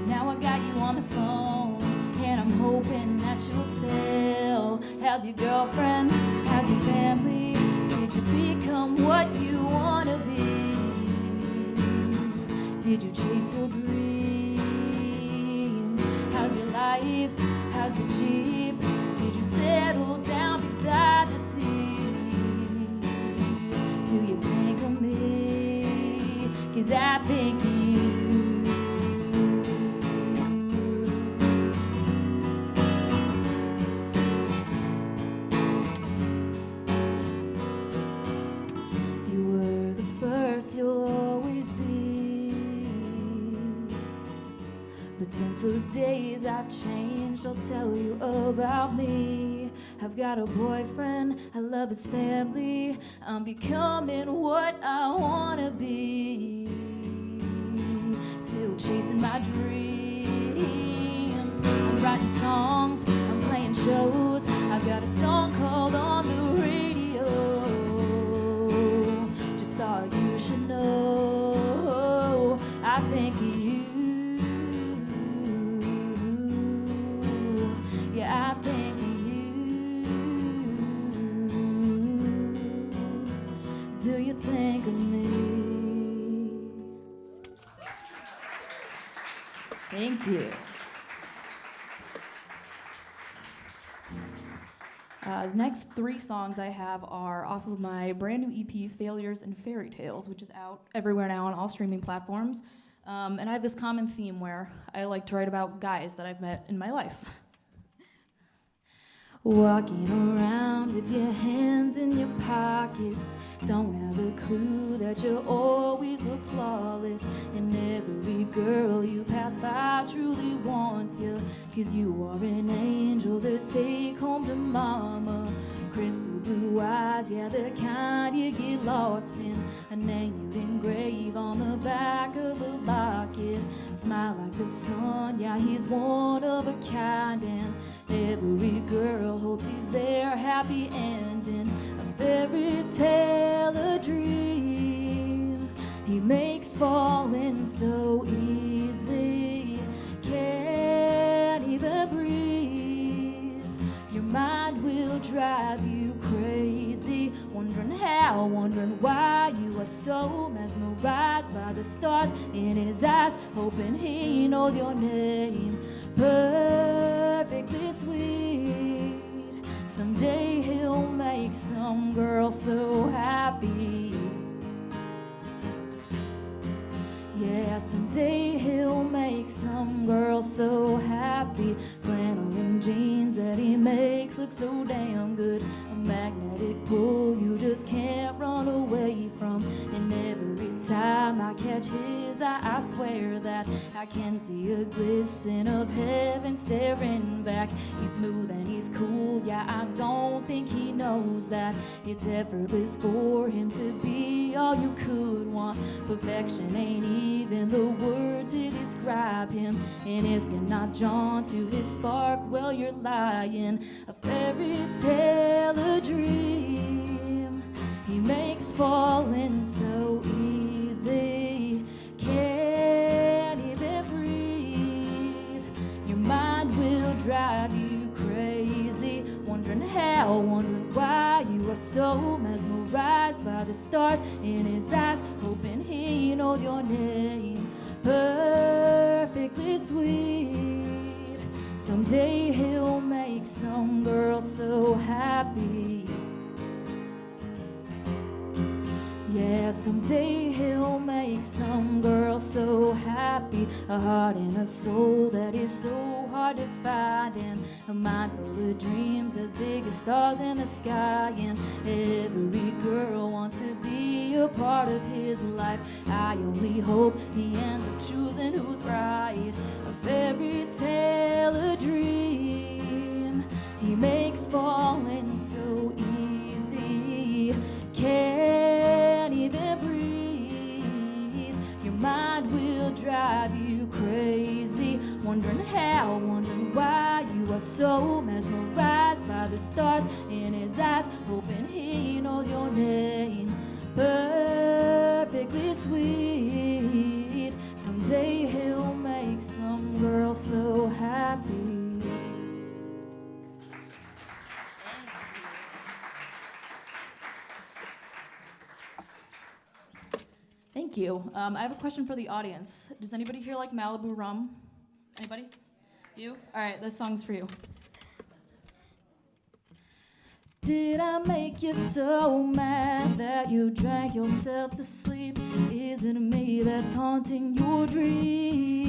Now I got you on the phone, and I'm hoping that you'll tell. How's your girlfriend? How's your family? Did you become what you wanna be? Did you chase your dreams? How's your life? How's the Jeep? Did you settle down beside the sea? Do you think of me? 'Cause I think of you. You were the first, you'll always be. But since those days I've changed, I'll tell you about me. I've got a boyfriend, I love his family. I'm becoming what I wanna be. Still chasing my dreams. I'm writing songs, I'm playing shows. I've got a song called On the Radio. Just thought you should know I think of you. Yeah, I think of you. Do you think of me? Thank you. The next 3 songs I have are off of my brand new EP, Failures and Fairy Tales, which is out everywhere now on all streaming platforms. And I have this common theme where I like to write about guys that I've met in my life. Walking around with your hands in your pockets, don't have a clue that you always look flawless. And every girl you pass by truly wants you, 'cause you are an angel to take home to mama. Crystal blue eyes, yeah, the kind you get lost in. A name you'd engrave on the back of a locket. Smile like the sun, yeah, he's one of a kind. And every girl hopes he's their happy ending. A fairy tale, a dream. He makes falling so easy. Can't even breathe. Your mind will drive you crazy. Wondering how, wondering why. You are so mesmerized by the stars in his eyes. Hoping he knows your name. Perfectly sweet. Someday he'll make some girl so happy. Yeah, someday he'll make some girl so happy. Flannel and jeans that he makes look so damn good. A magnetic pull you just can't run away from. And every time I catch his eye, I swear that I can see a glisten of heaven staring back. He's smooth and he's cool, yeah, I don't think he knows that it's effortless for him to be all you could want. Perfection ain't even the word to describe him. And if you're not drawn to his spark, well, you're lying. A fairy tale, a dream. He makes falling so easy. Can't even breathe. Your mind will drive you crazy. Wondering how, wondering why. You are so mesmerized by the stars in his eyes. Hoping he knows your name. Perfectly sweet. Someday he'll make some girl so happy. Yeah, someday he'll make some girl so happy. A heart and a soul that is so hard to find. And a mind full of dreams as big as stars in the sky. And every girl wants to be a part of his life. I only hope he ends up choosing who's right. A fairy tale, a dream. He makes falling so easy. Can't even breathe. Your mind will drive you crazy. Wondering how, wondering why. You are so mesmerized by the stars in his eyes. Hoping he knows your name. Perfectly Thank you. I have a question for the audience. Does anybody here like Malibu rum? Anybody? You? All right, this song's for you. Did I make you so mad that you drank yourself to sleep? Is it me that's haunting your dreams?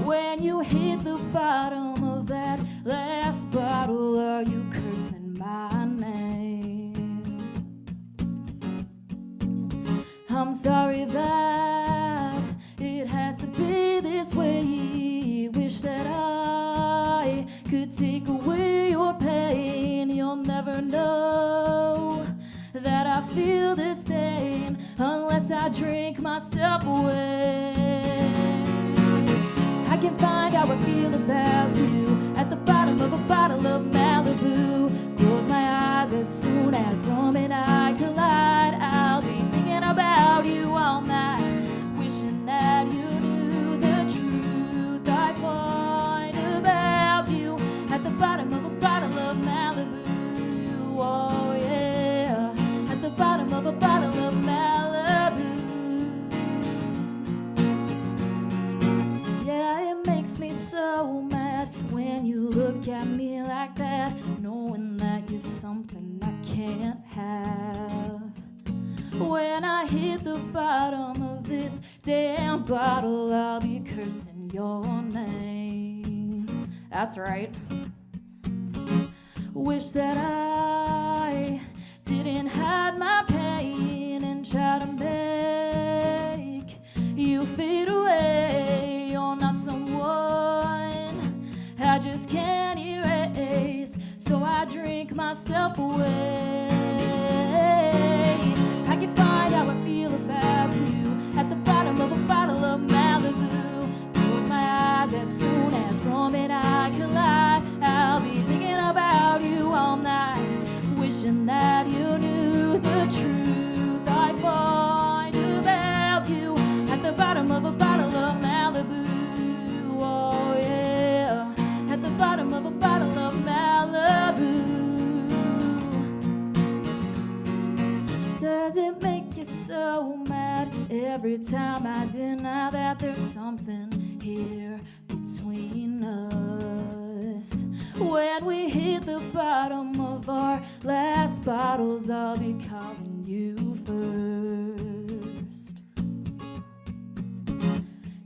When you hit the bottom of that last bottle, are you cursing my name? I'm sorry that it has to be this way. Wish that I could take away your pain. You'll never know that I feel the same unless I drink myself away. I can find how I feel about you at the bottom of a bottle of Malibu. Close my eyes as soon as rum and I collide. I'll be thinking about you all night, wishing that you knew the truth I find about you at the bottom of a bottle of Malibu. Oh yeah, at the bottom of a bottle of Malibu. Yeah, it makes me so mad when you look at me like that, knowing that you're something I can't have. When I hit the bottom of this damn bottle, I'll be cursing your name. That's right. Wish that I didn't hide my pain and try to make you fade away. You're not someone I just can't erase, so I drink myself away. I can find how I feel about you at the bottom of a bottle of Malibu. Close my eyes as soon as rum and I collide. I'll be thinking about you all night, wishing that you knew the truth I find about you at the bottom of a bottle of Malibu. Oh yeah, at the bottom of a bottle of Malibu. Does it make you so mad every time I deny that there's something here between us? When we hit the bottom of our last bottles, I'll be calling you first.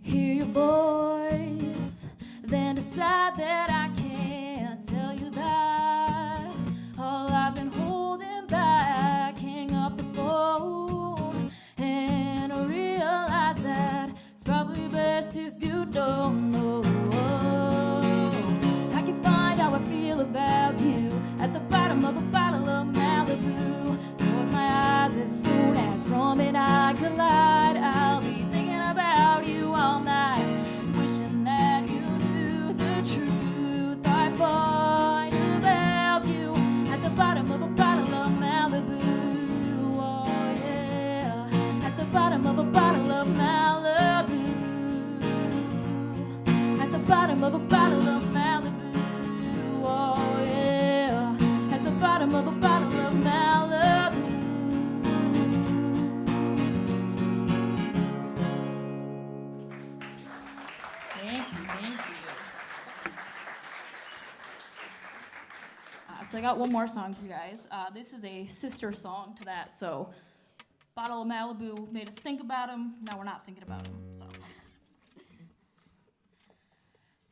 Hear your voice, then decide that I can't tell you that all I've been holding back. Hang up the phone and realize that it's probably best if you don't know. I can find how I feel about you at the bottom of a bottle of Malibu. Close my eyes as soon as rum and I collide. I'll be thinking about you all night, wishing that you knew the truth I find about you at the bottom of a bottle of Malibu. Oh yeah, at the bottom of a bottle of Malibu. At the bottom of a bottle of Malibu. Oh yeah, at the bottom of a bottle of Malibu. Thank you. So I got one more song for you guys. This is a sister song to that. So, bottle of Malibu made us think about him. Now we're not thinking about him. So.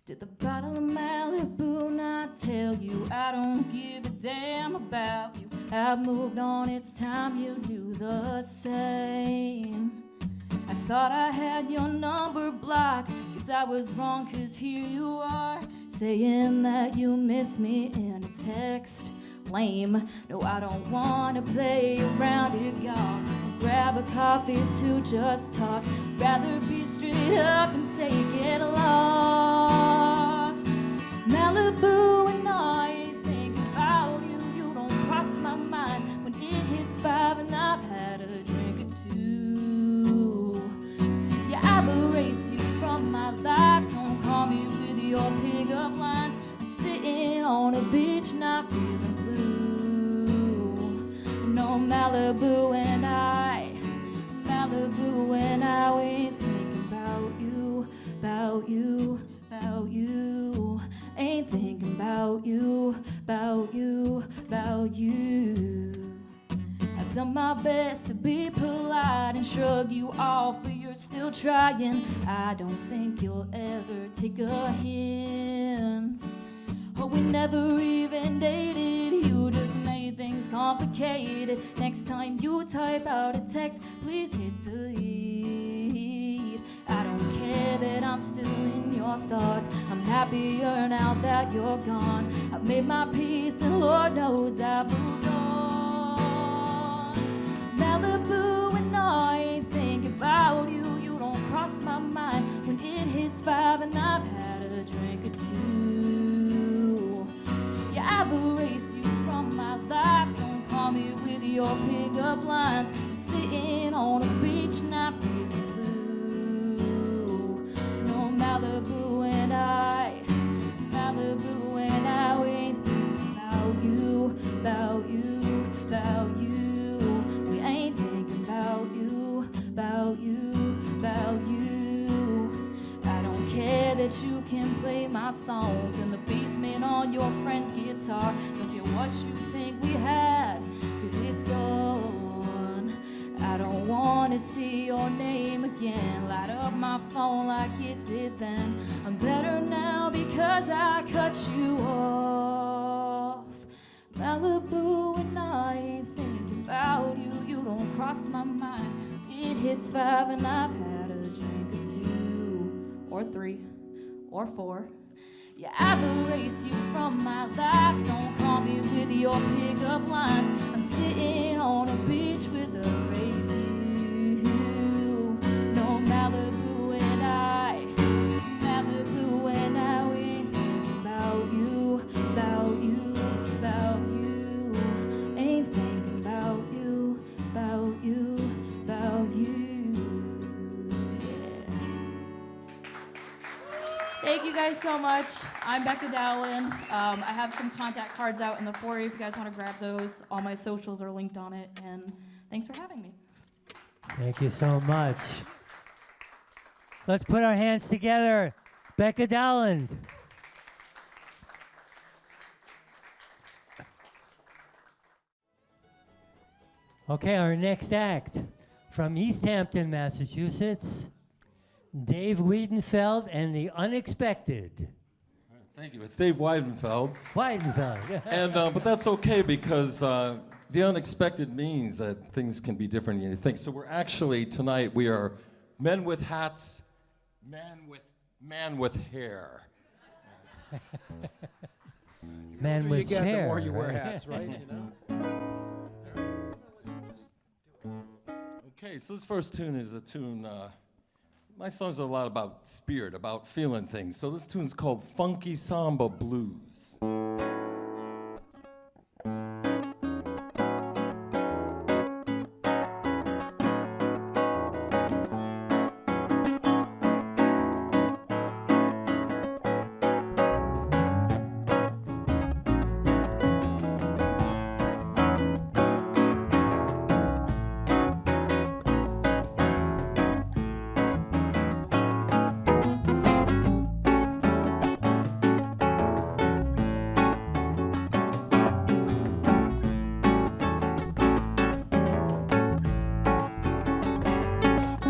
Did the bottle of Malibu not tell you I don't give a damn about you? I've moved on, it's time you do the same. I thought I had your number blocked, guess I was wrong, cause here you are, saying that you miss me in a text. Lame, no I don't wanna play around it, y'all. Grab a coffee to just talk, rather be straight up and say get lost. Malibu and I think about you, you don't cross my mind when it hits 5 and I've had a drink or two. Yeah, I've erased you from my life, don't call me with your pickup lines. I'm sitting on a beach not feeling blue. No Malibu and I, Malibu best to be polite and shrug you off, but you're still trying. I don't think you'll ever take a hint. Oh, we never even dated, you just made things complicated. Next time you type out a text, please hit delete. I don't care that I'm still in your thoughts. I'm happier now that you're gone. I've made my peace and Lord knows I've moved on. Malibu and I ain't thinking about you. You don't cross my mind when it hits 5 and I've had a drink or two. Yeah, I've erased you from my life. Don't call me with your pickup lines. I'm sitting on a beach not feeling blue. No, Malibu and I we ain't thinking about you, about you, about you. We ain't thinking about you, about you, about you. I don't care that you can play my songs in the basement on your friend's guitar. Don't care what you think we had, 'cause it's gone. I don't wanna see your name again. Light up my phone like it did then. I'm better now because I cut you off. Malibu and I ain't thinking about you. You don't cross my mind. It hits 5 and I've had a drink or 2 or 3 or 4. Yeah, I've erased you from my life. Don't call me with your pickup lines. I'm sitting on a beach with a great view. No, Malibu and I we ain't thinking about you, about you, about you. Ain't thinking about you, about you, about you. Yeah. Thank you guys so much. I'm Bekka Dowland. I have some contact cards out in the foyer if you guys want to grab those. All my socials are linked on it, and thanks for having me. Thank you so much. Let's put our hands together. Bekka Dowland. Okay, our next act from Easthampton, Massachusetts, Dave Wiedenfeld and the Unexpected. Thank you. It's Dave Wiedenfeld. Wiedenfeld. And but that's okay because the unexpected means that things can be different than you think. So we're actually tonight we are men with hats, man with hair. Man with you get, hair. the more you wear right? hats, right? You know? Okay, so this first tune is a tune. My songs are a lot about spirit, about feeling things. So this tune's called Funky Samba Blues.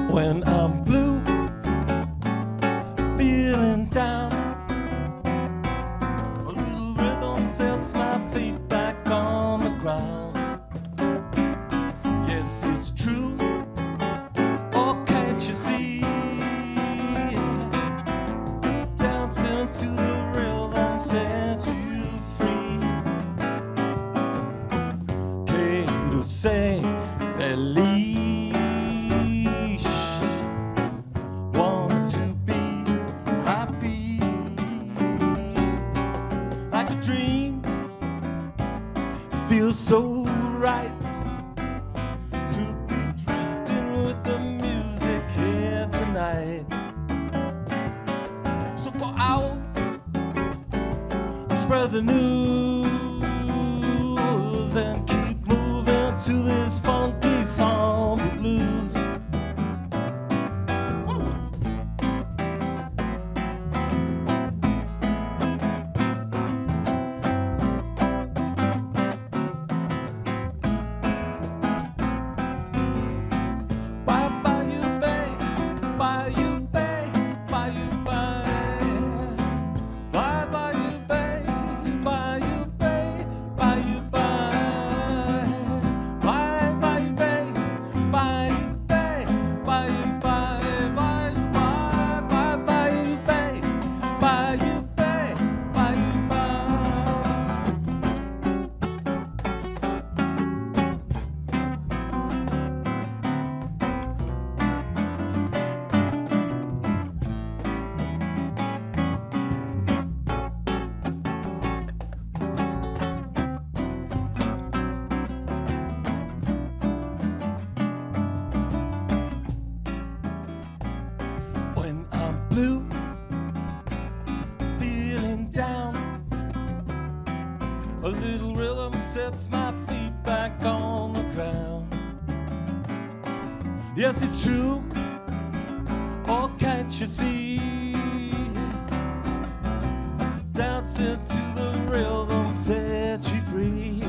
When I'm blue, feeling down, a little rhythm sets my feet back on the ground. Yes, it's true, oh can't you see? Dancing to the rhythm sets you free. Quero ser feliz. Feels so right to be drifting with the music here tonight. So go out, spread the news, and keep moving to this funky samba blues. Yes, it's true. Oh, can't you see? Dancing to the rhythm set you free.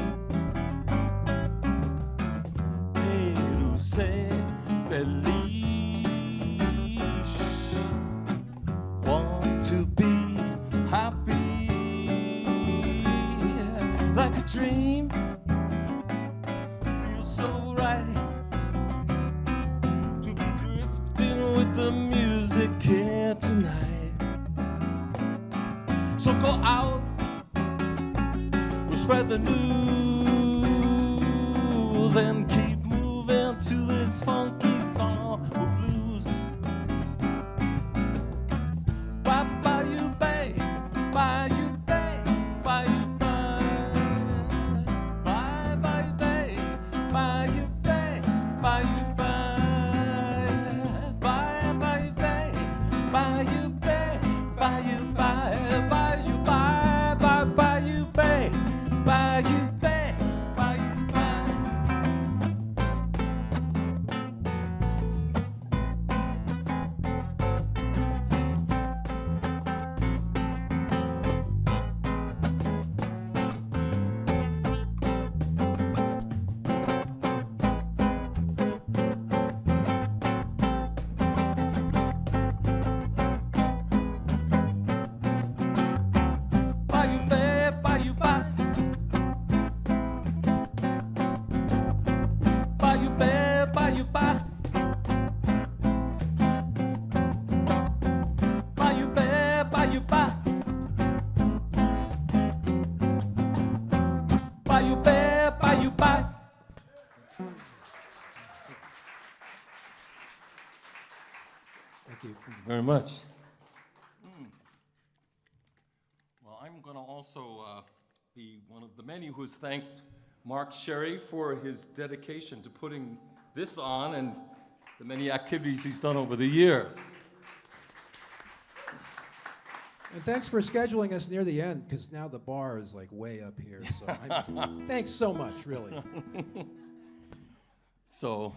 Pero sé feliz. Want to be happy. Like a dream. Feels so right. To be drifting with the music here tonight. So go out, we'll spread the news and keep moving to this funky song of blues. Bye bye you babe, bye you babe, bye you bye. Bye bye you babe, bye you babe, bye you bye. Bye bye you babe, bye you babe, bye you bye. Very much. Well, I'm going to also be one of the many who's thanked Mark Sherry for his dedication to putting this on and the many activities he's done over the years. And thanks for scheduling us near the end, because now the bar is like way up here. So thanks so much, really. So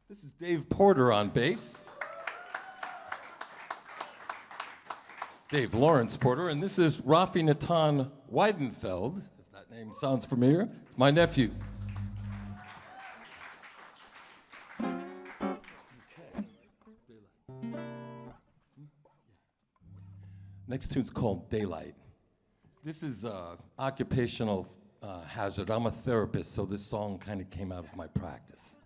this is Dave Porter on bass. Dave Lawrence Porter, and this is Rafi Natan Wiedenfeld, if that name sounds familiar. It's my nephew. Next tune's called Daylight. This is occupational hazard. I'm a therapist, so this song kind of came out of my practice.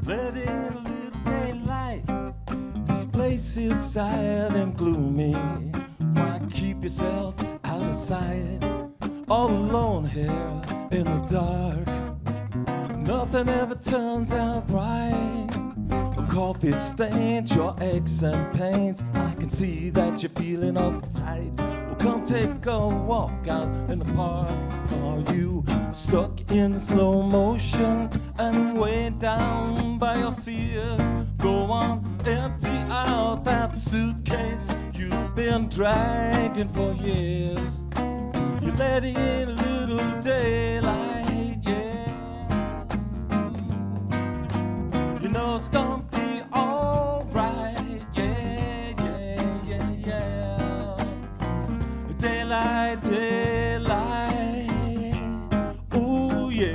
Let in a little daylight. This place is sad and gloomy. Why keep yourself out of sight? All alone here in the dark. Nothing ever turns out right. A coffee stains your aches and pains. I can see that you're feeling uptight. Well, come take a walk out in the park. Are you stuck in slow motion and weighed down by your fears? Go on, empty out that suitcase you've been dragging for years. You let in a little daylight, yeah. You know it's gonna be alright, yeah, yeah, yeah, yeah. Daylight, daylight, ooh yeah.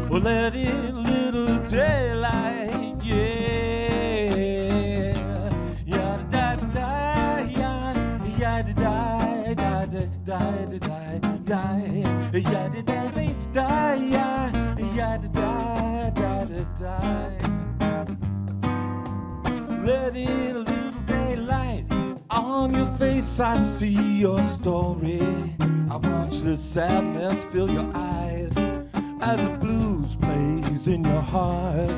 Well, let in a little daylight, yeah. Let in a little daylight. On your face I see your story. I watch the sadness fill your eyes as the blues plays in your heart.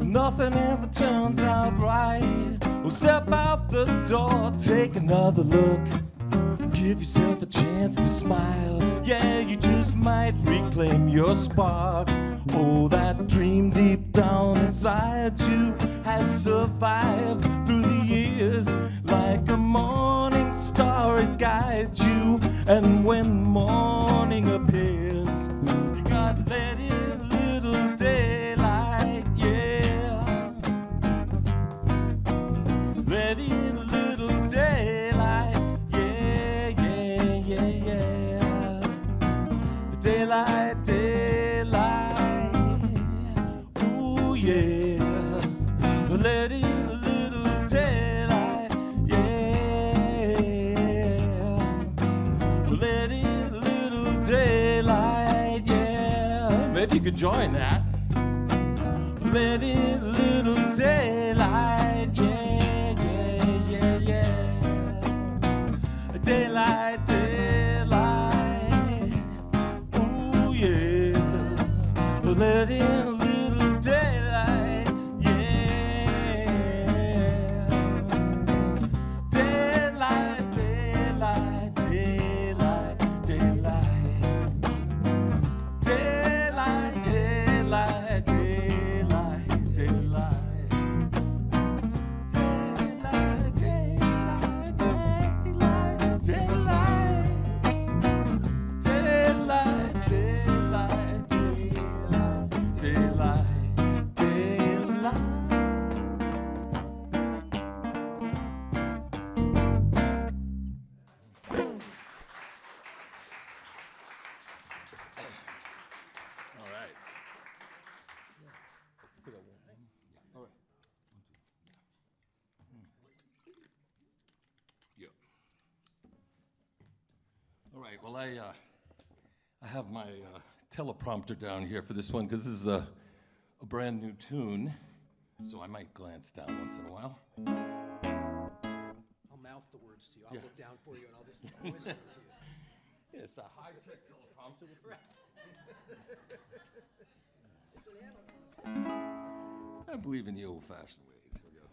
Nothing ever turns out right. Well, step out the door, take another look. Give yourself a chance to smile. Yeah, you just might reclaim your spark. Oh, that dream deep down inside you has survived through the years. Like a morning star, it guides you. And when morning appears, you gotta let in little daylight, yeah. Let in little daylight, yeah, yeah, yeah, yeah. Daylight, daylight, ooh, yeah. Let in little daylight, yeah. Let in little daylight, yeah. Maybe you could join that. Let in little daylight, yeah, yeah, yeah, yeah. Daylight, daylight, ooh, yeah. Let in a little daylight, yeah. Daylight, daylight, daylight, daylight. Daylight, daylight, daylight, daylight. Daylight, daylight, daylight, daylight. Daylight, daylight, daylight, daylight, daylight. All right. All right. Yeah. All right. Well, I have my teleprompter down here for this one because this is a brand new tune, so I might glance down once in a while. I'll mouth the words to you. I'll Yeah. look down for you and I'll just whisper it to you. Yeah, it's a high-tech teleprompter. This is I believe in the old-fashioned ways. Here we go.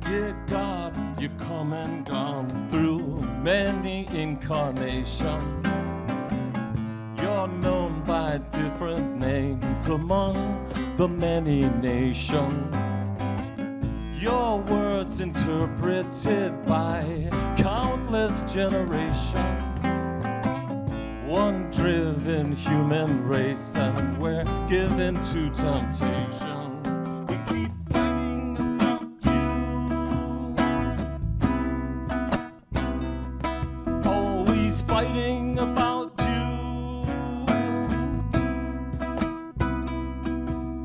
Dear God, you've come and gone through many incarnations. You're known by different names among the many nations. Your words interpreted by countless generations. One driven human race, and we're given to temptation. We keep fighting about you, always fighting about you.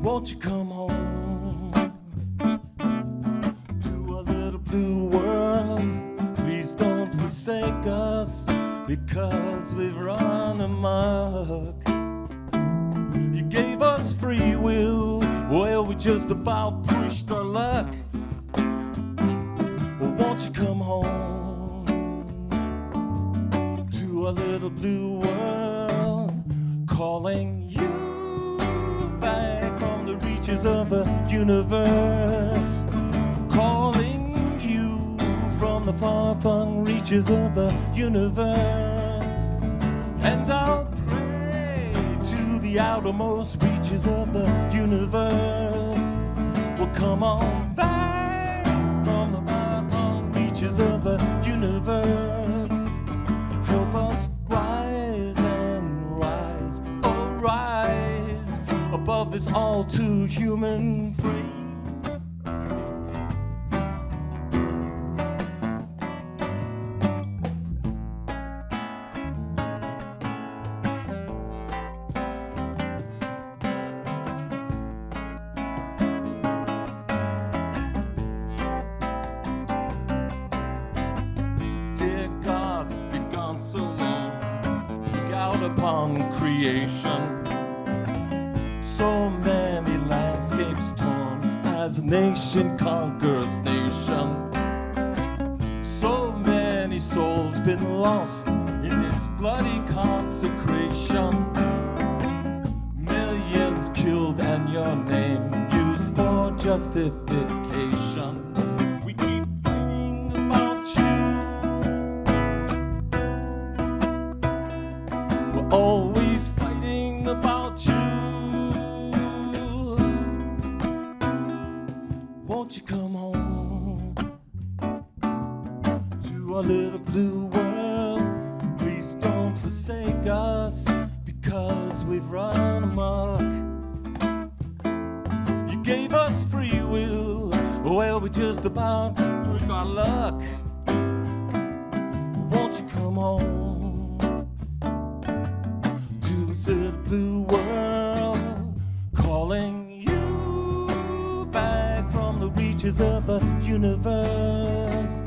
Won't you come home to a little blue world? Please don't forsake us, because we've run amok. You gave us free will, well, we just about pushed our luck. Well, won't you come home to a little blue world, calling you back from the reaches of the universe, calling you from the far-flung reaches of the universe. And I'll pray to the outermost reaches of the universe. Well, come on back from the far-flung reaches of the universe. Help us rise and rise, oh rise, above this all too human frame. upon creation. So many landscapes torn as nation conquers nation. So many souls been lost in this bloody consecration. Millions killed and your name used for justification. We keep fighting about you. We're always fighting about you. Won't you come home to our little blue world? Please don't forsake us because we've run amok. You gave us free will, well, we just about got luck. Won't you come home to this little blue world, calling you back from the reaches of the universe,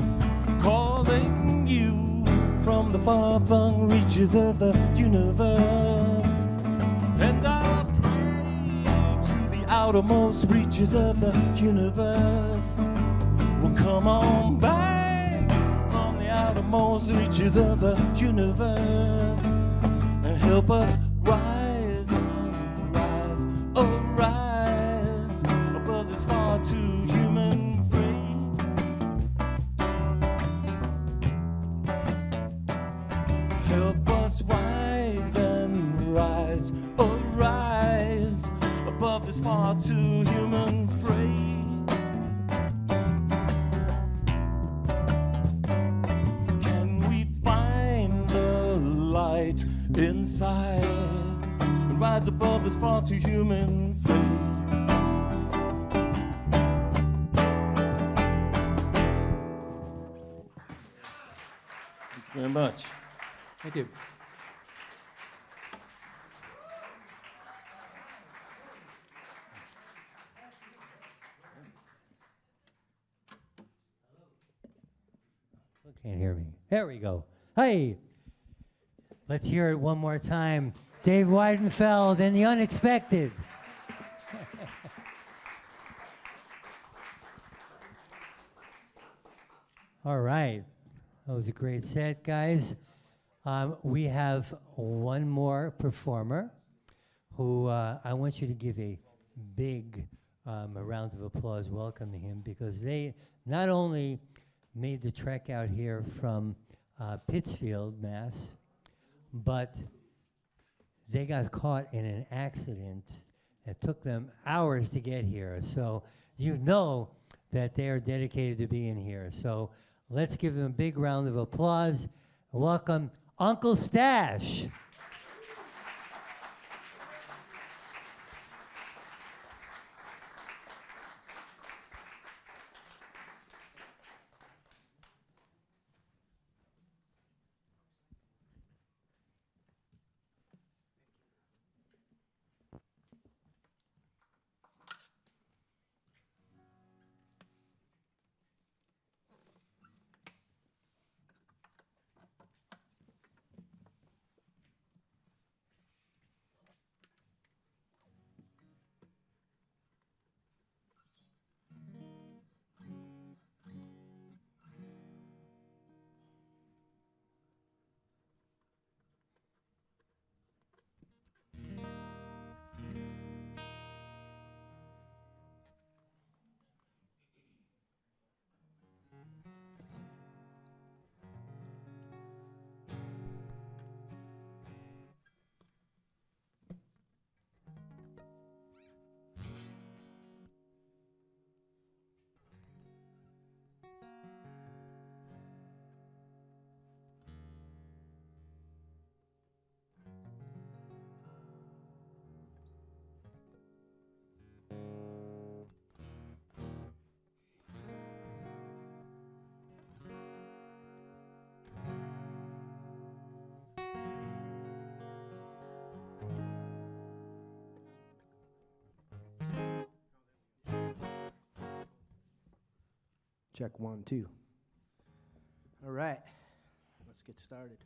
calling you from the far-flung reaches of the universe. And I pray to the outermost reaches of the universe. Well, come on back from the outermost reaches of the universe and help us rise, rise, oh rise above this far too human frame. Help us rise and rise, oh rise above this far too human frame. Can we find the light inside and rise above this far too human frame? Thank you very much. Thank you. Still can't hear me. There we go. Hey, let's hear it one more time. Dave Wiedenfeld and the Unexpected. All right. That was a great set, guys. We have one more performer who I want you to give a big a round of applause welcoming him, because they not only made the trek out here from Pittsfield, Mass, but they got caught in an accident. It took them hours to get here. So you know that they are dedicated to being here. So let's give them a big round of applause. Welcome Uncle Stash. Check 1, 2. All right, let's get started.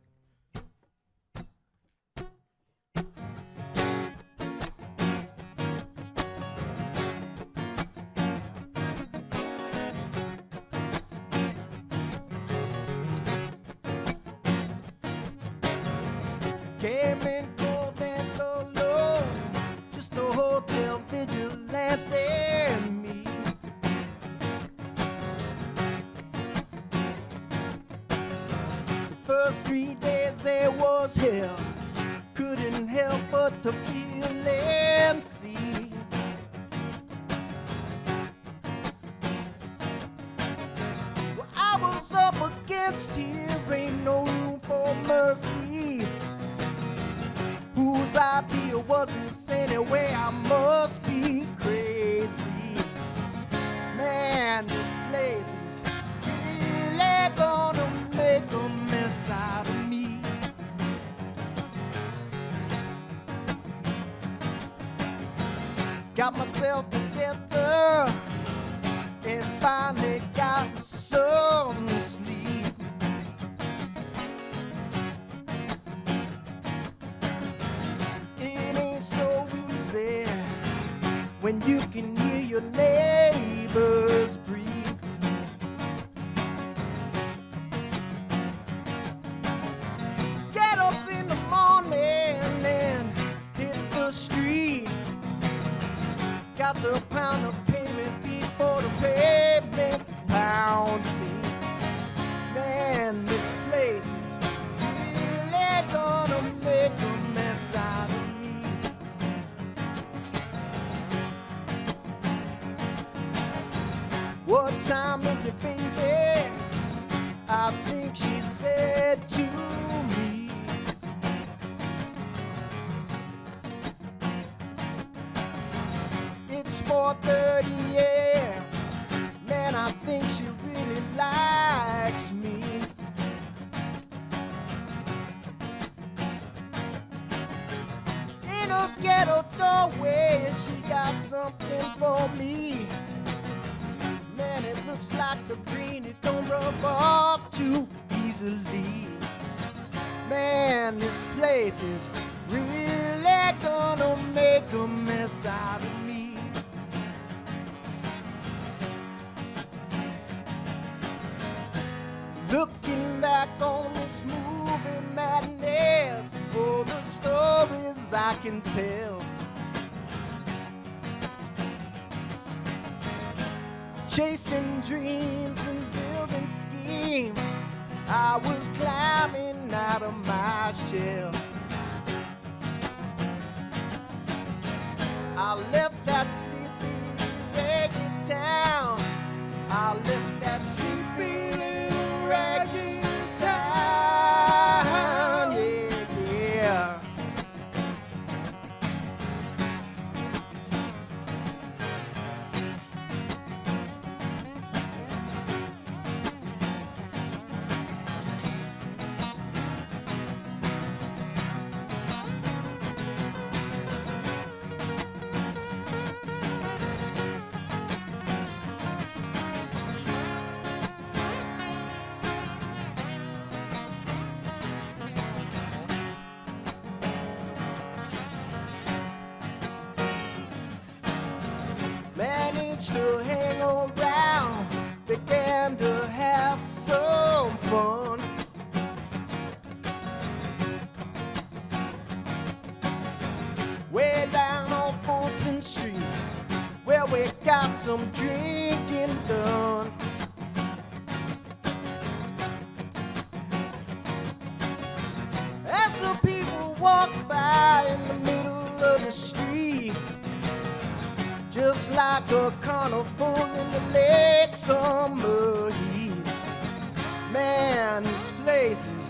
came in cold and alone, just a hotel vigilante and me. The first 3 days there was hell, couldn't help but to feel and see. Well, I was up against here, ain't no room for mercy. Whose idea was this anyway? I must be crazy. Man, this place is really gonna make a mess out of me. Got myself together and finally got some sleep. It ain't so easy when you can hear your neighbors breathe. Get up in the morning and hit the street. Got to pound the pavement before the pavement pounds me. Man, this place is really gonna make a mess out of me. What time is it, baby? I think she said to me. It's 4:30, yeah. Man, I think she really likes me. In her ghetto doorway, she got something for me. Man, it looks like the green, it don't rub off too easily. Man, this place is really gonna make a mess out of me. Looking back on this movie madness, for the stories I can tell. Chasing dreams and building schemes, I was climbing out of my shell. I left that sleepy, ragged town. I left that sleepy, little ragged town. Yeah, yeah. Managed to hang around, began to have some fun. Way down on Fulton Street, where we got some drinking done. As the people walk by in the middle of the street, just like a carnival in the late summer heat. Man, this place is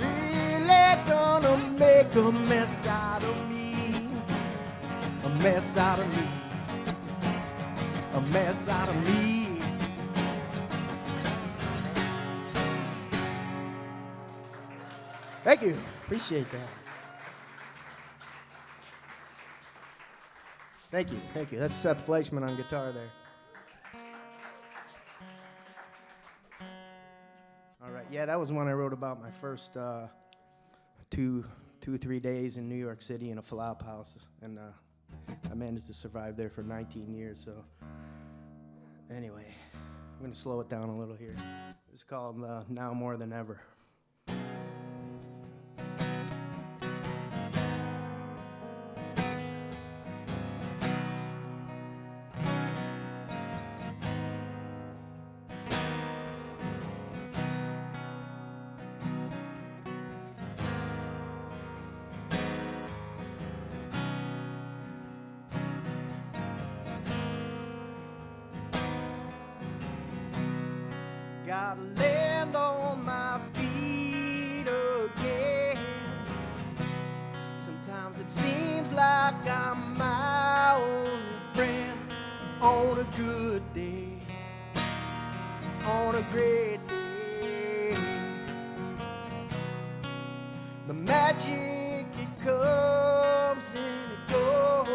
really gonna make a mess out of me. A mess out of me. A mess out of me. Thank you. Appreciate that. Thank you, thank you. That's Seth Fleischman on guitar there. All right, yeah, that was one I wrote about my first 3 days in New York City in a flop house, and I managed to survive there for 19 years. So, anyway, I'm gonna slow it down a little here. It's called Now More Than Ever. gotta land on my feet again. Sometimes it seems like I'm my only friend on a good day, on a great day. The magic, it comes and it goes.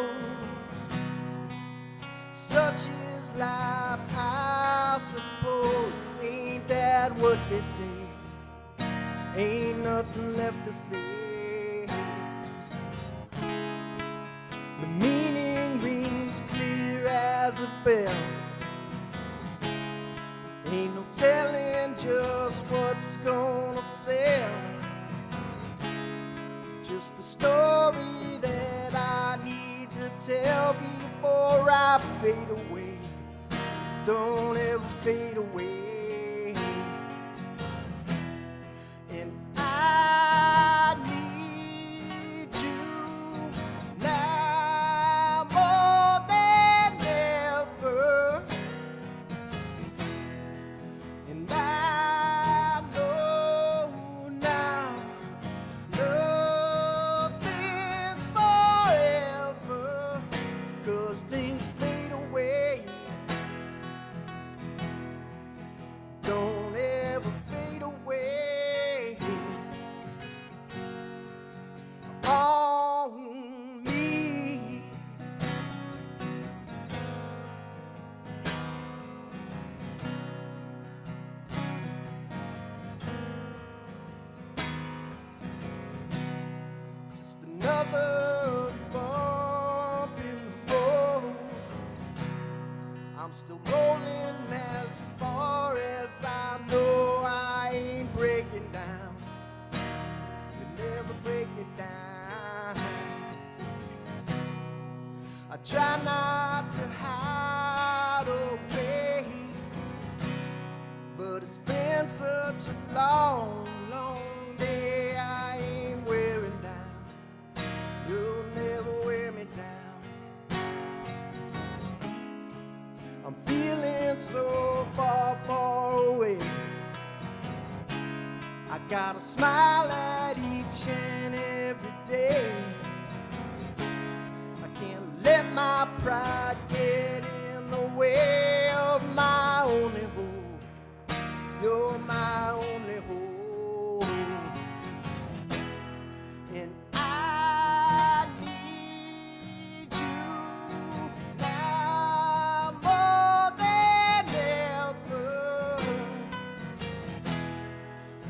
Such is life, I suppose. Ain't that what they say? Ain't nothing left to say. The meaning rings clear as a bell. Ain't no telling just what's gonna sell. Just a story that I need to tell before I fade away. Don't ever fade away. And I need you now more than ever. And I know now nothing's forever, 'cause things fade away. Don't ever fade away. On me. Just another bump in the road. I'm still rolling as far as I know. I ain't breaking down. You never break me down. I try not to hide away, but it's been such a long, long day. I ain't wearing down. You'll never wear me down. I'm feeling so far, far away. I gotta smile at each and every day. I can't let my pride get in the way of my only hope. You're my only hope. And I need you now more than ever.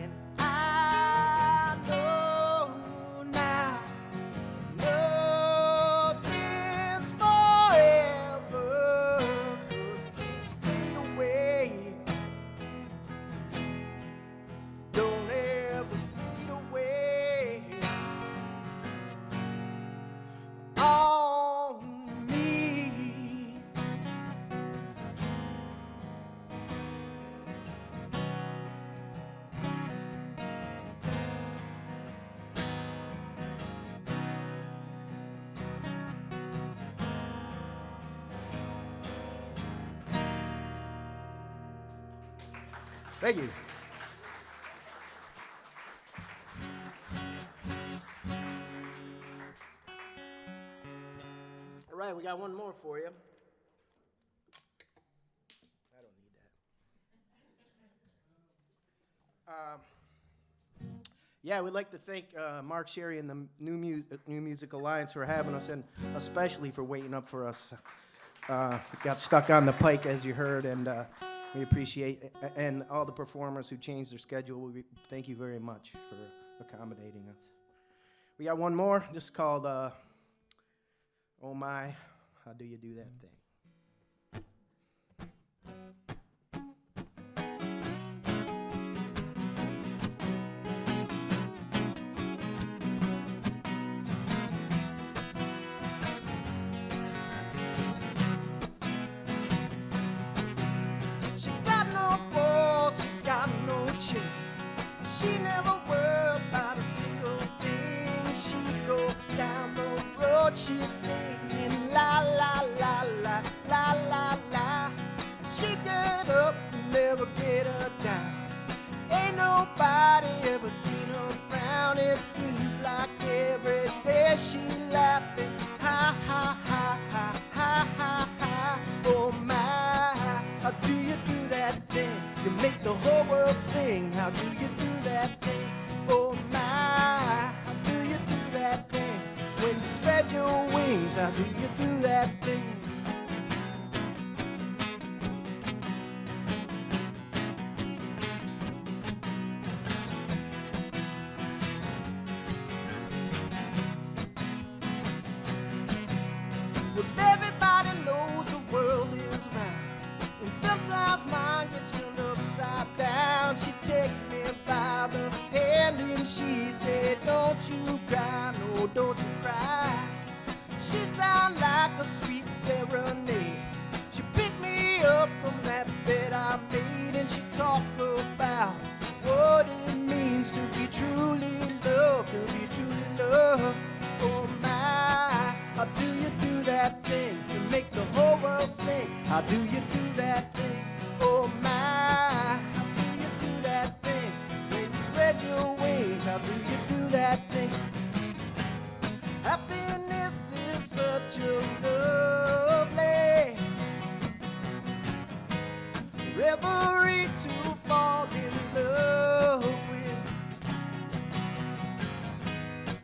And I know now nothing's forever, 'cause things fade away. Don't ever fade away. On me. Thank you. All right, we got one more for you. I don't need that. Yeah, we'd like to thank Mark Sherry and the New Music Alliance for having us, and especially for waiting up for us. Got stuck on the pike, as you heard, and we appreciate it. And all the performers who changed their schedule, we thank you very much for accommodating us. We got one more, just called Oh My, How Do You Do That Thing? She got no balls, she got no chin. She never worried about a single thing. She go down the road, she's singing la la la la seems like every day she laughing. Ha ha ha ha ha ha ha. Oh my, how do you do that thing? You make the whole world sing. How do you do that thing? Oh my, how do you do that thing? When you spread your wings, how do you do that thing? Well, everybody knows the world is round, and sometimes mine gets turned upside down. She take me by the hand and she said, don't you cry, no, don't you cry. She sound like a sweet serenade. She picked me up from that bed I made, and she talked about what it means to be truly loved, to be truly loved. Oh my, how do you do that thing? You make the whole world sing. How do you do that thing? Oh my, how do you do that thing? When you spread your wings, how do you do that thing? Happiness is such a lovely reverie to fall in love with.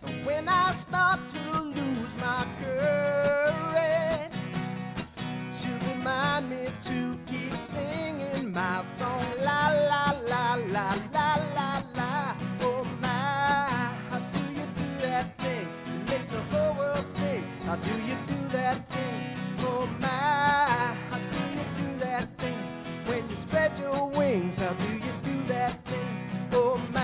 And when I start to lose my courage, she remind me to keep singing my song. La la la la la la la. Oh my, how do you do that thing? You make the whole world sing. How do you do that thing? Oh my, how do you do that thing? When you spread your wings, how do you do that thing? Oh my,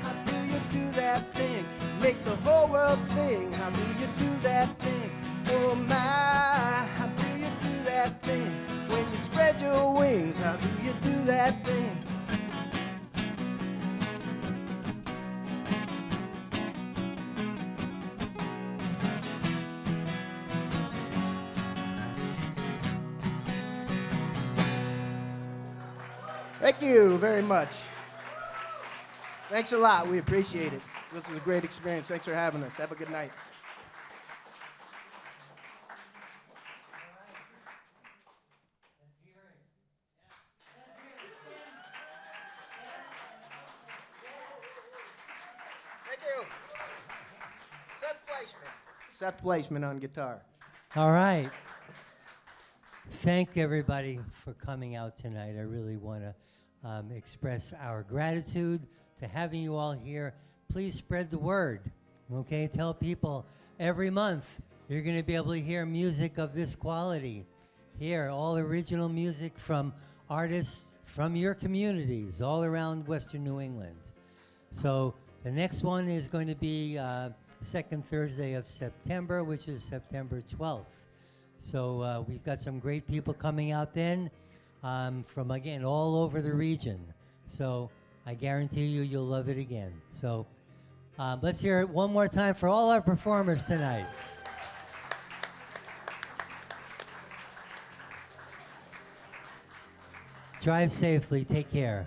how do you do that thing? Make the whole world sing. How do you do that thing? Oh my, how do you do that thing? When you spread your wings, how do you do that thing? Thank you very much. Thanks a lot. We appreciate it. This was a great experience. Thanks for having us. Have a good night. Thank you. Seth Fleischman on guitar. All right. Thank everybody for coming out tonight. I really want to express our gratitude to having you all here. Please spread the word, okay? Tell people every month you're going to be able to hear music of this quality. Hear all original music from artists from your communities all around Western New England. So the next one is going to be second Thursday of September, which is September 12th. So we've got some great people coming out then from, again, all over the region. So I guarantee you, you'll love it again. So let's hear it one more time for all our performers tonight. Drive safely. Take care.